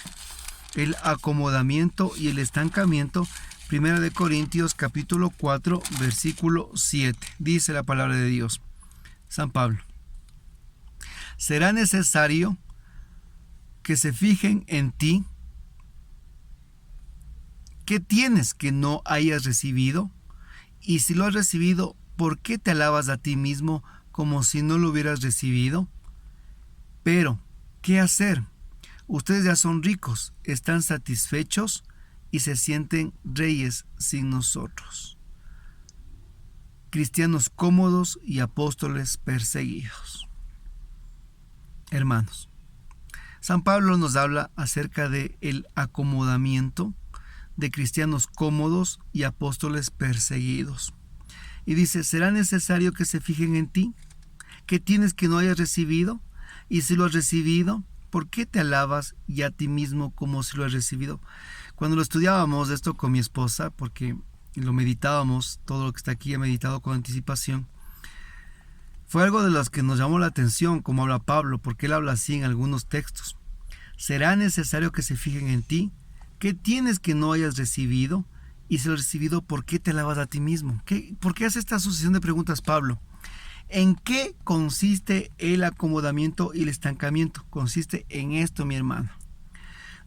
El acomodamiento y el estancamiento, Primera de Corintios, capítulo 4, versículo 7. Dice la palabra de Dios. San Pablo: será necesario que se fijen en ti. ¿Qué tienes que no hayas recibido? Y si lo has recibido, ¿por qué te alabas a ti mismo como si no lo hubieras recibido? Pero, ¿qué hacer? Ustedes ya son ricos, están satisfechos y se sienten reyes sin nosotros. Cristianos cómodos y apóstoles perseguidos. Hermanos, San Pablo nos habla acerca de el acomodamiento de cristianos cómodos y apóstoles perseguidos. Y dice, ¿será necesario que se fijen en ti? ¿Qué tienes que no hayas recibido? Y si lo has recibido, ¿por qué te alabas y a ti mismo como si lo has recibido? Cuando lo estudiábamos esto con mi esposa, porque lo meditábamos, todo lo que está aquí he meditado con anticipación, fue algo de los que nos llamó la atención, como habla Pablo, porque él habla así en algunos textos. ¿Será necesario que se fijen en ti? ¿Qué tienes que no hayas recibido? Y si lo has recibido, ¿por qué te alabas a ti mismo? ¿Por qué hace esta sucesión de preguntas Pablo? ¿En qué consiste el acomodamiento y el estancamiento? Consiste en esto, mi hermano.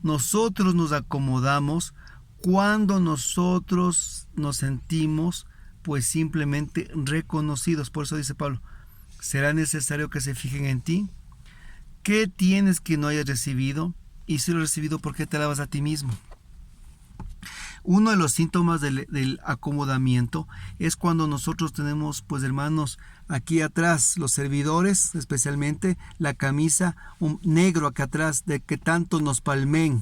Nosotros nos acomodamos cuando nosotros nos sentimos pues simplemente reconocidos. Por eso dice Pablo, ¿será necesario que se fijen en ti? ¿Qué tienes que no hayas recibido? Y si lo has recibido, ¿por qué te alabas a ti mismo? Uno de los síntomas del acomodamiento es cuando nosotros tenemos, pues hermanos, aquí atrás, los servidores, especialmente la camisa, un negro acá atrás, de que tanto nos palmen,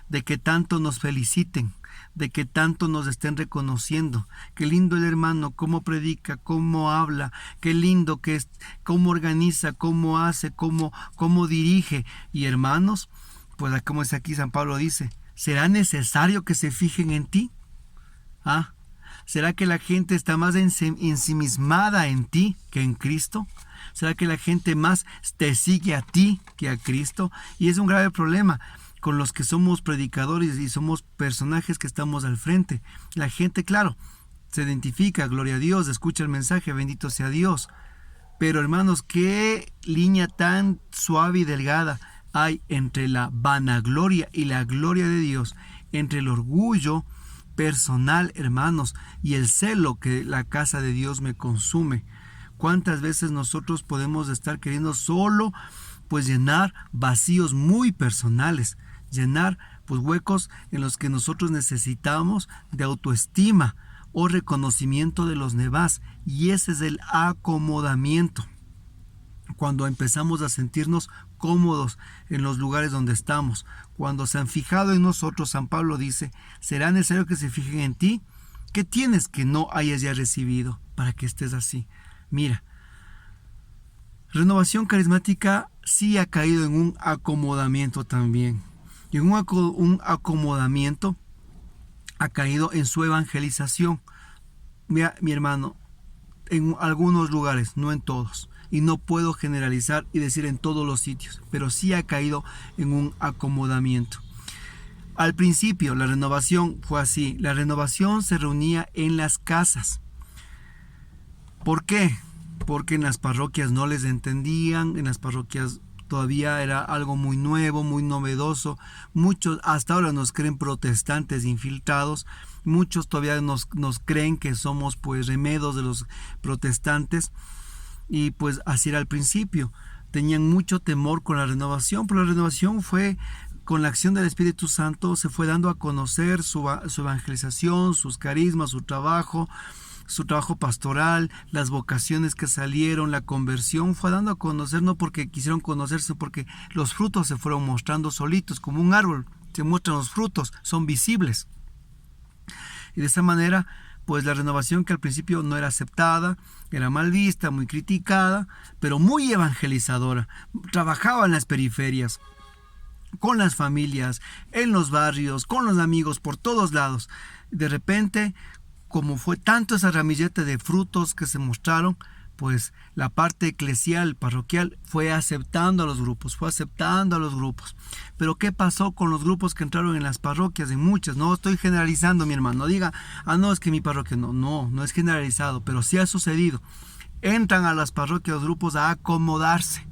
de que tanto nos feliciten, de que tanto nos estén reconociendo. Qué lindo el hermano, cómo predica, cómo habla, qué lindo que es, cómo organiza, cómo hace, cómo dirige. Y hermanos, pues como es aquí San Pablo dice, ¿será necesario que se fijen en ti? ¿Ah? ¿Será que la gente está más ensimismada en ti que en Cristo? ¿Será que la gente más te sigue a ti que a Cristo? Y es un grave problema con los que somos predicadores y somos personajes que estamos al frente. La gente, claro, se identifica, gloria a Dios, escucha el mensaje, bendito sea Dios. Pero hermanos, qué línea tan suave y delgada hay entre la vanagloria y la gloria de Dios, entre el orgullo personal, hermanos, y el celo que la casa de Dios me consume. ¿Cuántas veces nosotros podemos estar queriendo solo pues llenar vacíos muy personales, llenar pues huecos en los que nosotros necesitamos de autoestima o reconocimiento de los demás? Y ese es el acomodamiento. Cuando empezamos a sentirnos cómodos en los lugares donde estamos, cuando se han fijado en nosotros, San Pablo dice, ¿será necesario que se fijen en ti? ¿Qué tienes que no hayas ya recibido para que estés así? Mira, Renovación Carismática sí ha caído en un acomodamiento también. Y un acomodamiento ha caído en su evangelización. Mira, mi hermano, en algunos lugares, no en todos. Y no puedo generalizar y decir en todos los sitios, pero sí ha caído en un acomodamiento. Al principio la renovación fue así. La renovación se reunía en las casas. ¿Por qué? Porque en las parroquias no les entendían, en las parroquias todavía era algo muy nuevo, muy novedoso. Muchos hasta ahora nos creen protestantes infiltrados. Muchos todavía nos creen que somos pues remedos de los protestantes. Y pues así era al principio. Tenían mucho temor con la renovación, pero la renovación fue con la acción del Espíritu Santo, se fue dando a conocer su evangelización, sus carismas, su trabajo pastoral, las vocaciones que salieron, la conversión, fue dando a conocer, no porque quisieron conocerse, porque los frutos se fueron mostrando solitos, como un árbol, se muestran los frutos, son visibles. Y de esa manera, pues la renovación, que al principio no era aceptada, era mal vista, muy criticada, pero muy evangelizadora, trabajaba en las periferias, con las familias, en los barrios, con los amigos, por todos lados. De repente, como fue tanto esa ramillete de frutos que se mostraron, pues la parte eclesial, parroquial, fue aceptando a los grupos. Pero ¿qué pasó con los grupos que entraron en las parroquias? En muchas, no estoy generalizando, mi hermano, no diga, no, es que mi parroquia, no es generalizado, pero sí ha sucedido. Entran a las parroquias los grupos a acomodarse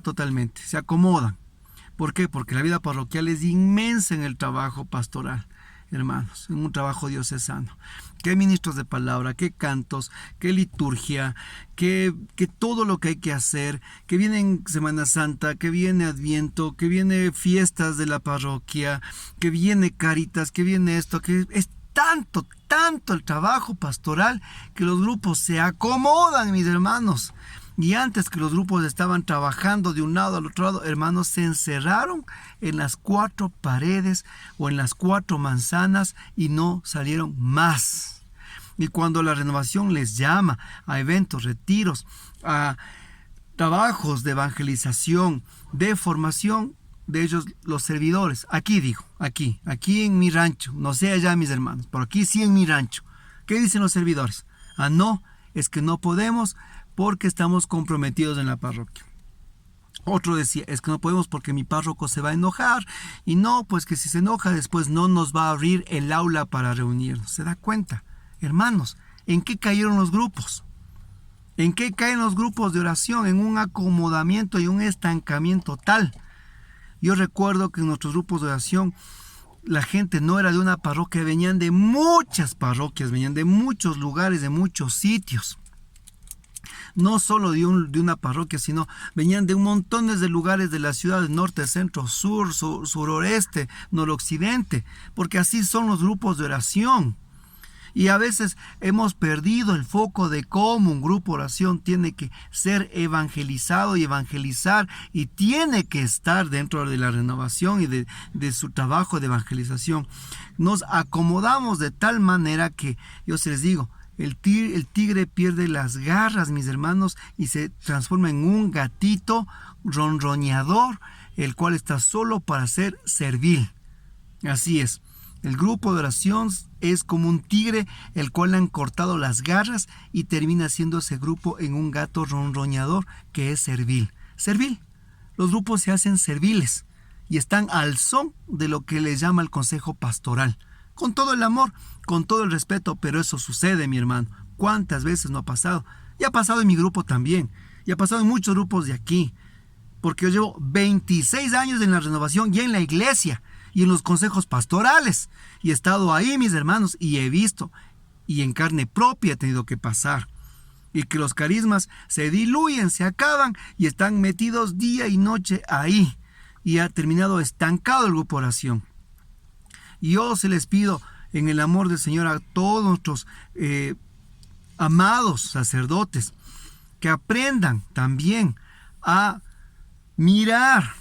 totalmente, se acomodan. ¿Por qué? Porque la vida parroquial es inmensa en el trabajo pastoral, hermanos, en un trabajo diocesano. Qué ministros de palabra, qué cantos, qué liturgia, qué todo lo que hay que hacer, que viene Semana Santa, que viene Adviento, que viene fiestas de la parroquia, que viene Caritas, que viene esto, que es tanto el trabajo pastoral que los grupos se acomodan, mis hermanos. Y antes que los grupos estaban trabajando de un lado al otro lado, hermanos, se encerraron en las 4 paredes o en las 4 manzanas y no salieron más. Y cuando la renovación les llama a eventos, retiros, a trabajos de evangelización, de formación, de ellos los servidores, aquí en mi rancho, no sé allá mis hermanos, pero aquí sí en mi rancho. ¿Qué dicen los servidores? No, es que no podemos porque estamos comprometidos en la parroquia. Otro decía, es que no podemos porque mi párroco se va a enojar. Y no, pues que si se enoja después no nos va a abrir el aula para reunirnos. ¿Se da cuenta? Hermanos, ¿en qué cayeron los grupos? ¿En qué caen los grupos de oración? En un acomodamiento y un estancamiento tal. Yo recuerdo que en nuestros grupos de oración la gente no era de una parroquia, venían de muchas parroquias, venían de muchos lugares, de muchos sitios. No solo de una parroquia, sino venían de un montón de lugares de la ciudad, norte, centro, sur, sureste, noroccidente, porque así son los grupos de oración. Y a veces hemos perdido el foco de cómo un grupo de oración tiene que ser evangelizado y evangelizar, y tiene que estar dentro de la renovación y de su trabajo de evangelización. Nos acomodamos de tal manera que, yo se les digo, el tigre pierde las garras, mis hermanos, y se transforma en un gatito ronroñador, el cual está solo para ser servil. Así es. El grupo de oración es como un tigre, el cual le han cortado las garras y termina siendo ese grupo en un gato ronroñador que es servil. Servil. Los grupos se hacen serviles y están al son de lo que les llama el consejo pastoral. Con todo el amor, con todo el respeto, pero eso sucede, mi hermano. ¿Cuántas veces no ha pasado? Y ha pasado en mi grupo también. Y ha pasado en muchos grupos de aquí. Porque yo llevo 26 años en la renovación y en la iglesia y en los consejos pastorales. Y he estado ahí, mis hermanos, y he visto. Y en carne propia he tenido que pasar. Y que los carismas se diluyen, se acaban y están metidos día y noche ahí. Y ha terminado estancado el grupo de oración. Y yo se les pido en el amor del Señor a todos nuestros amados sacerdotes que aprendan también a mirar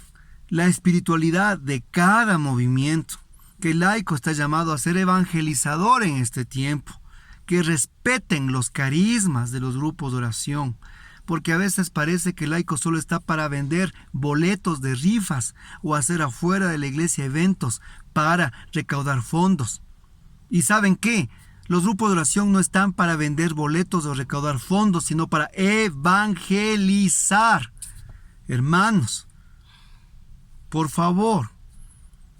la espiritualidad de cada movimiento, que el laico está llamado a ser evangelizador en este tiempo, que respeten los carismas de los grupos de oración, porque a veces parece que el laico solo está para vender boletos de rifas o hacer afuera de la iglesia eventos para recaudar fondos. ¿Y saben qué? Los grupos de oración no están para vender boletos o recaudar fondos, sino para evangelizar. Hermanos, por favor,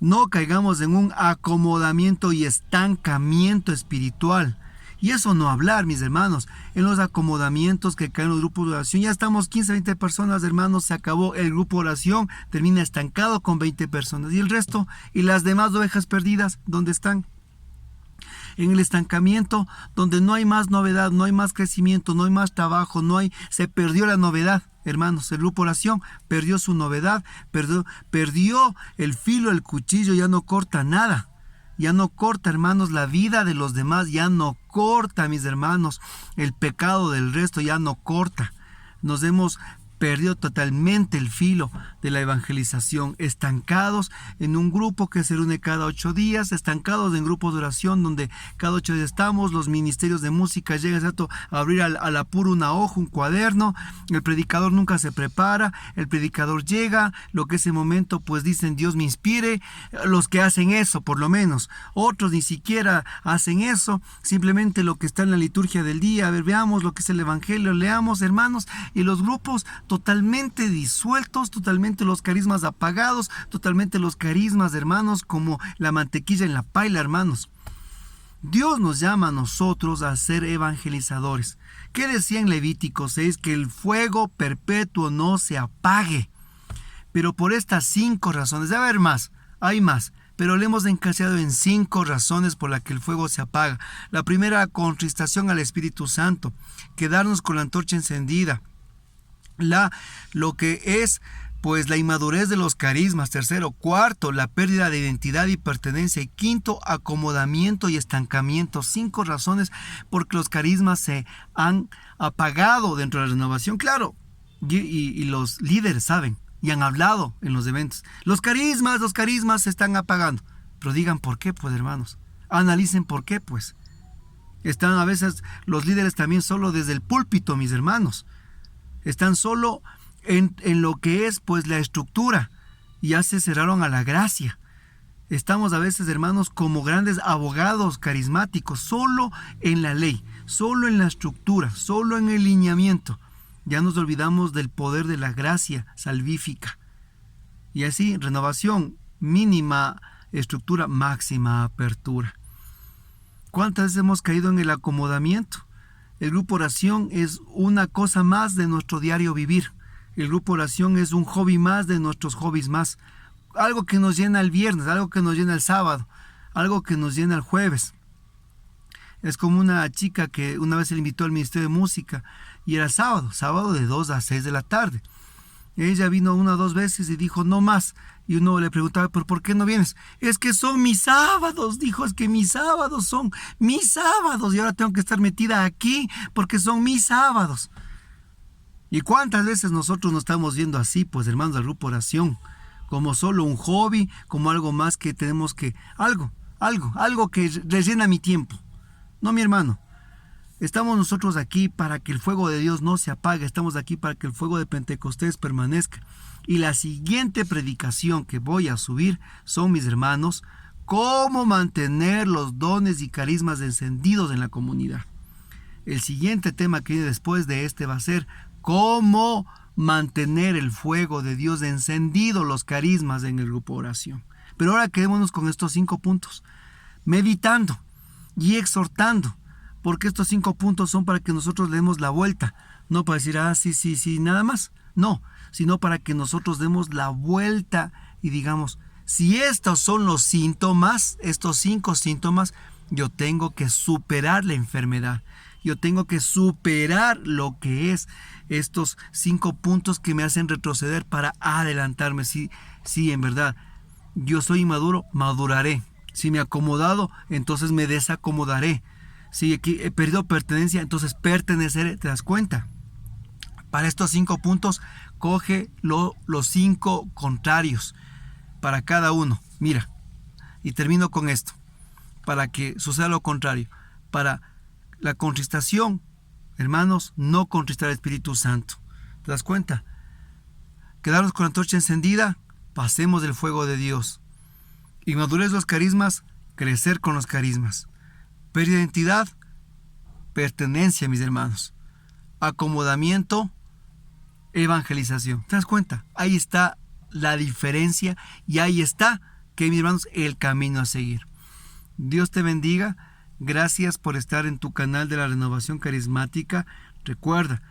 no caigamos en un acomodamiento y estancamiento espiritual. Y eso no hablar, mis hermanos, en los acomodamientos que caen los grupos de oración. Ya estamos 15, 20 personas, hermanos, se acabó el grupo de oración, termina estancado con 20 personas. ¿Y el resto? ¿Y las demás ovejas perdidas? ¿Dónde están? En el estancamiento, donde no hay más novedad, no hay más crecimiento, no hay más trabajo, se perdió la novedad, hermanos. El grupo de oración perdió su novedad, perdió el filo, el cuchillo, ya no corta nada. Ya no corta, hermanos, la vida de los demás, ya no corta, mis hermanos, el pecado del resto ya no corta. Nos hemos perdido totalmente el filo de la evangelización, estancados en un grupo que se reúne cada 8 días, estancados en grupos de oración donde cada 8 días estamos, los ministerios de música llegan a abrir al apuro una hoja, un cuaderno, el predicador nunca se prepara, el predicador llega, lo que ese momento pues dicen Dios me inspire, los que hacen eso por lo menos, otros ni siquiera hacen eso, simplemente lo que está en la liturgia del día, a ver, veamos lo que es el evangelio, leamos, hermanos, y los grupos totalmente disueltos, totalmente los carismas apagados, totalmente los carismas, hermanos, como la mantequilla en la paila, hermanos. Dios nos llama a nosotros a ser evangelizadores. ¿Qué decía en Levítico 6? Que el fuego perpetuo no se apague. Pero por estas 5 razones, debe haber más, hay más, pero le hemos encasillado en 5 razones por las que el fuego se apaga. La primera, contristación al Espíritu Santo, quedarnos con la antorcha encendida. Lo que es pues la inmadurez de los carismas. Tercero. Cuarto, la pérdida de identidad y pertenencia. Y quinto, acomodamiento y estancamiento. 5 razones por que los carismas se han apagado dentro de la renovación. Claro, y los líderes saben y han hablado en los eventos. Los carismas se están apagando. Pero digan por qué, pues, hermanos. Analicen por qué, pues. Están a veces los líderes también solo desde el púlpito, mis hermanos. Están solo en lo que es pues la estructura. Ya se cerraron a la gracia. Estamos a veces, hermanos, como grandes abogados carismáticos, solo en la ley, solo en la estructura, solo en el lineamiento. Ya nos olvidamos del poder de la gracia salvífica. Y así, renovación, mínima estructura, máxima apertura. ¿Cuántas veces hemos caído en el acomodamiento? El grupo oración es una cosa más de nuestro diario vivir. El grupo oración es un hobby más de nuestros hobbies más. Algo que nos llena el viernes, algo que nos llena el sábado, algo que nos llena el jueves. Es como una chica que una vez se le invitó al Ministerio de Música y era sábado de 2 a 6 de la tarde. Ella vino 1 o 2 veces y dijo no más. Y uno le preguntaba, ¿pero por qué no vienes? Es que son mis sábados, dijo, es que mis sábados son mis sábados y ahora tengo que estar metida aquí porque son mis sábados. ¿Y cuántas veces nosotros nos estamos viendo así, pues hermanos del grupo oración? Como solo un hobby, como algo más que tenemos que, algo que rellena mi tiempo. No, mi hermano. Estamos nosotros aquí para que el fuego de Dios no se apague. Estamos aquí para que el fuego de Pentecostés permanezca. Y la siguiente predicación que voy a subir son, mis hermanos, cómo mantener los dones y carismas encendidos en la comunidad. El siguiente tema que viene después de este va a ser cómo mantener el fuego de Dios encendido, los carismas en el grupo oración. Pero ahora quedémonos con estos 5 puntos, meditando y exhortando, porque estos 5 puntos son para que nosotros le demos la vuelta, no para decir, sí, nada más, no, sino para que nosotros demos la vuelta y digamos, si estos son los síntomas, estos 5 síntomas, yo tengo que superar la enfermedad. Yo tengo que superar lo que es estos 5 puntos que me hacen retroceder para adelantarme. Sí, en verdad, yo soy inmaduro, maduraré. Si me he acomodado, entonces me desacomodaré. Si aquí he perdido pertenencia, entonces perteneceré. ¿Te das cuenta? Para estos 5 puntos, coge los 5 contrarios para cada uno. Mira, y termino con esto, para que suceda lo contrario. Para la contristación, hermanos, no contristar al Espíritu Santo. ¿Te das cuenta? Quedarnos con la antorcha encendida, pasemos del fuego de Dios. Inmadurez los carismas, crecer con los carismas. Pérdida de identidad, pertenencia, mis hermanos. Acomodamiento, evangelización. ¿Te das cuenta? Ahí está la diferencia y ahí está, que mis hermanos, el camino a seguir. Dios te bendiga. Gracias por estar en tu canal de la Renovación Carismática. Recuerda,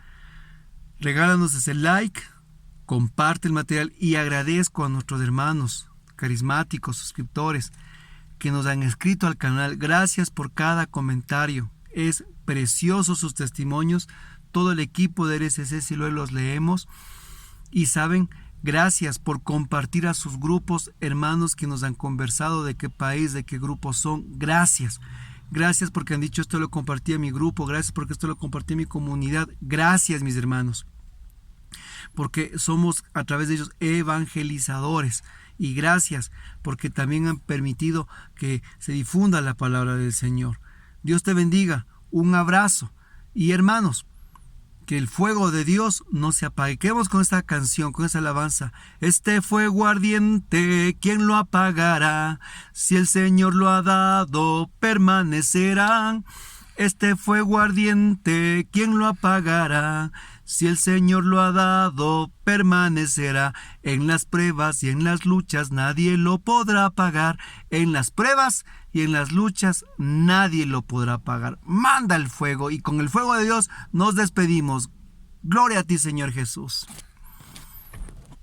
regálanos ese like, comparte el material y agradezco a nuestros hermanos carismáticos, suscriptores que nos han escrito al canal. Gracias por cada comentario. Es precioso sus testimonios. Todo el equipo de RCC Siloé los leemos. Y saben, gracias por compartir a sus grupos, hermanos que nos han conversado de qué país, de qué grupos son. Gracias. Gracias porque han dicho esto lo compartí a mi grupo. Gracias porque esto lo compartí a mi comunidad. Gracias, mis hermanos. Porque somos a través de ellos evangelizadores. Y gracias porque también han permitido que se difunda la palabra del Señor. Dios te bendiga. Un abrazo. Y hermanos, que el fuego de Dios no se apague. Quedemos con esta canción, con esta alabanza. Este fuego ardiente, ¿quién lo apagará? Si el Señor lo ha dado, permanecerá. Este fuego ardiente, ¿quién lo apagará? Si el Señor lo ha dado, permanecerá. En las pruebas y en las luchas nadie lo podrá apagar. En las pruebas y en las luchas nadie lo podrá apagar. Manda el fuego y con el fuego de Dios nos despedimos. Gloria a ti, Señor Jesús.